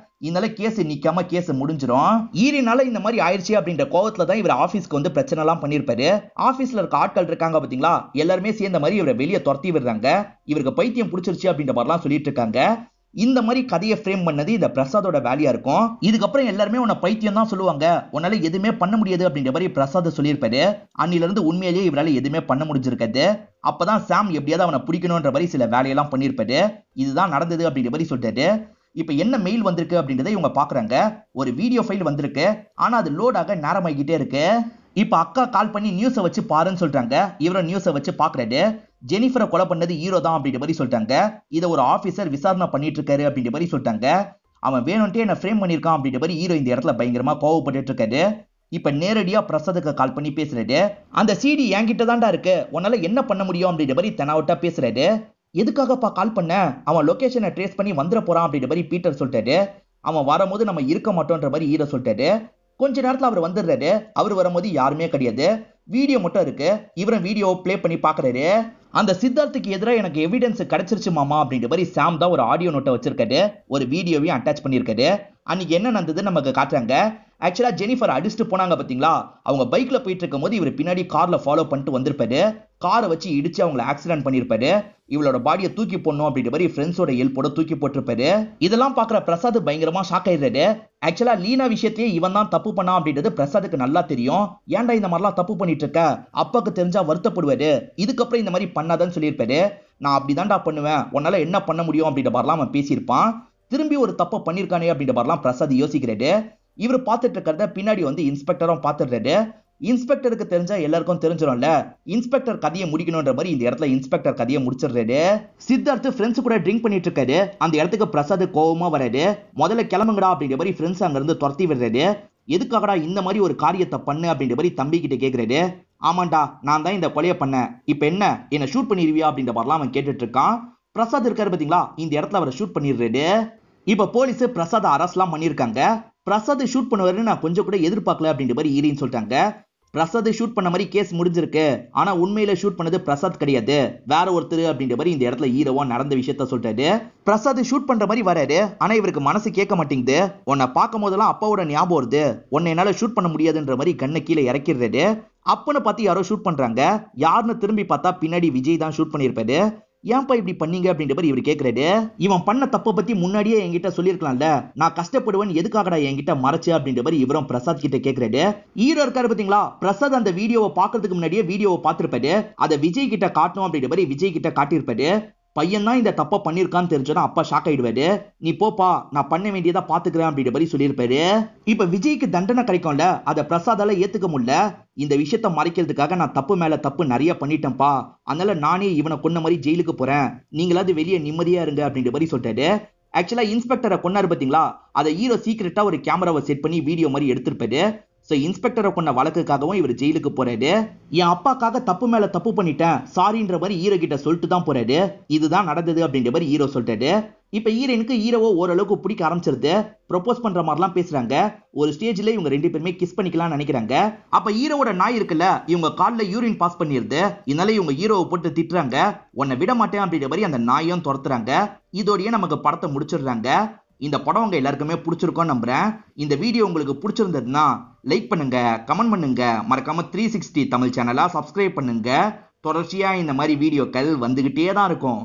இதனால கேஸ் நிக்காம கேஸ் முடிஞ்சிரும். ஈரினால இந்த மாதிரி ஆயிடுச்சு அப்படின்ற கோவத்துல தான் இவர் ஆபீஸ்க்கு வந்து பிரச்சனை எல்லாம் பண்ணிருப்பாரு. ஆபீஸ்ல இருக்க ஆட்கள் இருக்காங்க பாத்தீங்களா, எல்லாருமே சேர்ந்த மாதிரி இவரை வெளியே துரத்தி விடுறாங்க. இவருக்கு பைத்தியம் பிடிச்சிருச்சு அப்படின்ற மாதிரிலாம் சொல்லிட்டு இருக்காங்க. இந்த மாதிரி கதையை ஃப்ரேம் பண்ணது இந்த பிரசாதோட வேலையா இருக்கும். இதுக்கப்புறம் எல்லாருமே உன்னை பைத்தியம் தான் சொல்லுவாங்க, உன்னால எதுவுமே பண்ண முடியாது அப்படின்ற மாதிரி பிரசாத் சொல்லியிருப்பாரு. அன்னில இருந்து உண்மையிலேயே இவரால எதுவுமே பண்ண முடிஞ்சிருக்காது. அப்பதான் சாம் எப்படியாவது அவனை பிடிக்கணும்ன்ற மாதிரி சில வேலையெல்லாம் பண்ணிருப்பாரு. இதுதான் நடந்தது அப்படின்ற மாதிரி சொல்லிட்டாரு. இப்ப என்ன மெயில் வந்திருக்கு அப்படின்றத இவங்க பாக்குறாங்க. ஒரு வீடியோ ஃபைல் வந்திருக்கு. ஆனா அது லோட் ஆக நேரமாகிட்டே இருக்கு. இப்ப அக்கா கால் பண்ணி நியூஸை வச்சு பாருன்னு சொல்றாங்க. இவரை நியூஸை வச்சு பாக்குறாரு. ஜெனிஃபரை கொலை பண்ணது ஹீரோ தான் அப்படின்ற மாதிரி சொல்லிட்டாங்க. இதை ஒரு ஆபீசர் விசாரணை பண்ணிட்டு இருக்காரு அப்படின்ற மாதிரி சொல்லிட்டாங்க. அவன் வேணும்ட்டே என்ன ஃப்ரேம் பண்ணிருக்கான் அப்படின்ற மாதிரி ஹீரோ இந்த இடத்துல பயங்கரமா கோவப்பட்டு இருக்காரு. இப்ப நேரடியா பிரசாதுக்கு கால் பண்ணி பேசுறாரு. அந்த சிடி என்கிட்ட தான்டா இருக்கு, உன்னால என்ன பண்ண முடியும் அப்படின்ற மாதிரி தெனாவட்டா பேசுறாரு. எதுக்காகப்பா கால் பண்ண, அவன் லொகேஷனை ட்ரேஸ் பண்ணி வந்துட போறான் அப்படின்ற மாதிரி பீட்டர் சொல்லிட்டாரு. அவன் வரும்போது நம்ம இருக்க மாட்டோம்ன்ற மாதிரி ஹீரோ சொல்லிட்டாரு. கொஞ்ச நேரத்துல அவர் வந்துடுறாரு. அவர் வரும்போது யாருமே கிடையாது, வீடியோ மட்டும் இருக்கு. இவரும் வீடியோ பிளே பண்ணி பாக்குறாரு. அந்த சித்தார்த்துக்கு எதிராக எனக்கு எவிடன்ஸ் கிடைச்சிருச்சு மாமா அப்படின்ற மாதிரி சாம் தான் ஒரு ஆடியோ நோட்டை வச்சிருக்காரு. ஒரு வீடியோவையும் அட்டாச் பண்ணிருக்காரு. அன்னைக்கு என்ன நடந்தது நமக்கு காட்டுறாங்க. ஆக்சுவலா ஜெனிஃபர் அடிச்சுட்டு போனாங்க பாத்தீங்களா, அவங்க பைக்ல போயிட்டு இருக்கும் போது இவர் பின்னாடி கார்ல ஃபாலோ பண்ணிட்டு வந்திருப்பாரு. காரை வச்சு இடிச்சு அவங்களை ஆக்சிடென்ட் பண்ணிருப்பாரு. இவளோட பாடியை தூக்கி போடணும் அப்படின்ற மாதிரி ஃப்ரெண்ட்ஸோட ஹெல்ப்போட தூக்கி போட்டிருப்பாரு. இதெல்லாம் பாக்குற பிரசாத் பயங்கரமா ஷாக் ஆயிடுறாரு. ஆக்சுவலா லீனா விஷயத்தையே இவன் தான் தப்பு பண்ணா அப்படின்றது பிரசாத்துக்கு நல்லா தெரியும். ஏன்டா இந்த மாதிரிலாம் தப்பு பண்ணிட்டு இருக்க, அப்பாக்கு தெரிஞ்சா வருத்தப்படுவாரு, இதுக்கப்புறம் இந்த மாதிரி பண்ணாதன்னு சொல்லியிருப்பாரு. நான் அப்படிதான்டா பண்ணுவேன், உன்னால என்ன பண்ண முடியும் அப்படின்ற மாதிரிலாம் அவன் பேசியிருப்பான். திரும்பி ஒரு தப்பை பண்ணிருக்கானே அப்படின்ற மாதிரிலாம் பிரசாத் யோசிக்கிறாரு. இவர் பார்த்துட்டு இருக்கிறத பின்னாடி வந்து இன்ஸ்பெக்டரும் பார்த்துடுறாரு. இன்ஸ்பெக்டருக்கு தெரிஞ்சா எல்லாருக்கும் தெரிஞ்சிடும்ல, இன்ஸ்பெக்டர் கதையை முடிக்கணும்ன்ற மாதிரி இந்த இடத்துல இன்ஸ்பெக்டர் கதையை முடிச்சிடுறாரு. சித்தார்த் ஃப்ரெண்ட்ஸ் கூட ட்ரிங்க் பண்ணிட்டு இருக்காரு. அந்த இடத்துக்கு பிரசாத் கோவமா வராரு. முதல்ல கிளம்புங்கடா அப்படின்ற மாதிரி ஃப்ரெண்ட்ஸ் அங்க இருந்து துரத்தி விடுறாரு. எதுக்காகடா இந்த மாதிரி ஒரு காரியத்தை பண்ணு அப்படின்ற மாதிரி தம்பி கிட்ட கேக்குறாரு. ஆமாண்டா, நான் தான் இந்த கொலையை பண்ணேன், இப்ப என்ன ஷூட் பண்ணிருவியா அப்படின்ற மாதிரிலாம் அவன் கேட்டுட்டு இருக்கான். பிரசாத் இருக்காரு பாத்தீங்களா, இந்த இடத்துல அவரை ஷூட் பண்ணிடுறாரு. இப்ப போலீஸ் பிரசாத் அரெஸ்ட்லாம் பண்ணிருக்காங்க. பிரசாத் ஷூட் பண்ணுவாருன்னு நான் கொஞ்சம் கூட எதிர்பார்க்கல அப்படின்ற மாதிரி ஈரின்னு சொல்லிட்டாங்க. பிரசாத் ஷூட் பண்ண மாதிரி கேஸ் முடிஞ்சிருக்கு, ஆனா உண்மையில ஷூட் பண்ணது பிரசாத் கிடையாது, வேற ஒருத்தர் அப்படின்ற மாதிரி இந்த இடத்துல ஹீரோவா நடந்த விஷயத்த சொல்லிட்டாரு. பிரசாத் ஷூட் பண்ற மாதிரி வராரு, ஆனா இவருக்கு மனசு கேட்க மாட்டேங்குது. உன்னை பார்க்கும் போதெல்லாம் அப்பாவோட ஞாபகம் வருது, உன்னை என்னால ஷூட் பண்ண முடியாதுன்ற மாதிரி கண்ணை கீழே இறக்கிடுறாரு. அப்பன்னு பார்த்து யாரோ ஷூட் பண்றாங்க. யாருன்னு திரும்பி பார்த்தா பின்னாடி விஜய் தான் ஷூட் பண்ணியிருப்பாரு. ஏன்பா இப்படி பண்ணீங்க அப்படின்ற மாதிரி இவர் கேட்கிறாரு. இவன் பண்ண தப்பை பத்தி முன்னாடியே என்கிட்ட சொல்லியிருக்கலாம்ல, நான் கஷ்டப்படுவேன் எதுக்காகடா என்கிட்ட மறைச்சு அப்படின்ற மாதிரி இவரும் பிரசாத் கிட்ட கேட்கிறாரு. ஹீரோ இருக்காரு பாத்தீங்களா, பிரசாத் அந்த வீடியோவை பாக்குறதுக்கு முன்னாடியே வீடியோவை பார்த்திருப்பாரு. அதை விஜய் கிட்ட காட்டணும் அப்படின்ற மாதிரி விஜய் கிட்ட காட்டியிருப்பாரு. பையன் தான் இந்த தப்பை பண்ணிருக்கான்னு தெரிஞ்சோன்னா அப்பா ஷாக் ஆயிடுவாரு. நீ போப்பா, நான் பண்ண வேண்டியதா பாத்துக்கிறேன் அப்படின்ற மாதிரி சொல்லியிருப்பாரு. இப்ப விஜய்க்கு தண்டனை கிடைக்கும்ல, அதை பிரசாதால ஏத்துக்க முடியல. இந்த விஷயத்த மறைக்கிறதுக்காக நான் தப்பு மேல தப்பு நிறைய பண்ணிட்டேன்ப்பா, அதனால நானே இவனை கொன்ன மாதிரி ஜெயிலுக்கு போறேன், நீங்களாவது வெளியே நிம்மதியா இருங்க அப்படின்ற மாதிரி சொல்லிட்டாரு. ஆக்சுவலா இன்ஸ்பெக்டரை கொன்னாரு பாத்தீங்களா, அதை ஹீரோ சீக்கிரட்டா ஒரு கேமராவை செட் பண்ணி வீடியோ மாதிரி எடுத்திருப்பாரு. இன்ஸ்பெக்டரை கொண்ட வழக்குக்காகவும் இவர் ஜெயிலுக்கு போறாரு. என் அப்பாக்காக தப்பு மேல தப்பு பண்ணிட்டேன் சாரின்ற மாதிரி ஹீரோ கிட்ட சொல்லிட்டு தான் போறாரு. இதுதான் நடந்தது அப்படின்ற மாதிரி ஹீரோ சொல்லிட்டாரு. இப்ப ஹீரோனுக்கு ஹீரோவோ ஓரளவுக்கு பிடிக்க ஆரம்பிச்சிருது. ப்ரொபோஸ் பண்ற மாதிரிலாம் பேசுறாங்க. ஒரு ஸ்டேஜ்ல இவங்க ரெண்டு பேருமே கிஸ் பண்ணிக்கலாம்னு நினைக்கிறாங்க. அப்ப ஹீரோவோட நாய் இருக்குல்ல, இவங்க கால்ல யூரின் பாஸ் பண்ணிருது. இதனால இவங்க ஹீரோவை போட்டு திட்டுறாங்க. உன்னை விட மாட்டேன் அப்படின்ற மாதிரி அந்த நாயும் துரத்துறாங்க. இதோடய நமக்கு படத்தை முடிச்சிடுறாங்க. இந்த படம் உங்க எல்லாருக்குமே பிடிச்சிருக்கும் நம்புறேன். இந்த வீடியோ உங்களுக்கு பிடிச்சிருந்ததுன்னா லைக் பண்ணுங்க, கமெண்ட் பண்ணுங்க, மறக்காம 360 தமிழ் சேனலா சப்ஸ்கிரைப் பண்ணுங்க. தொடர்ச்சியா இந்த மாதிரி வீடியோக்கள் வந்துகிட்டே தான் இருக்கும்.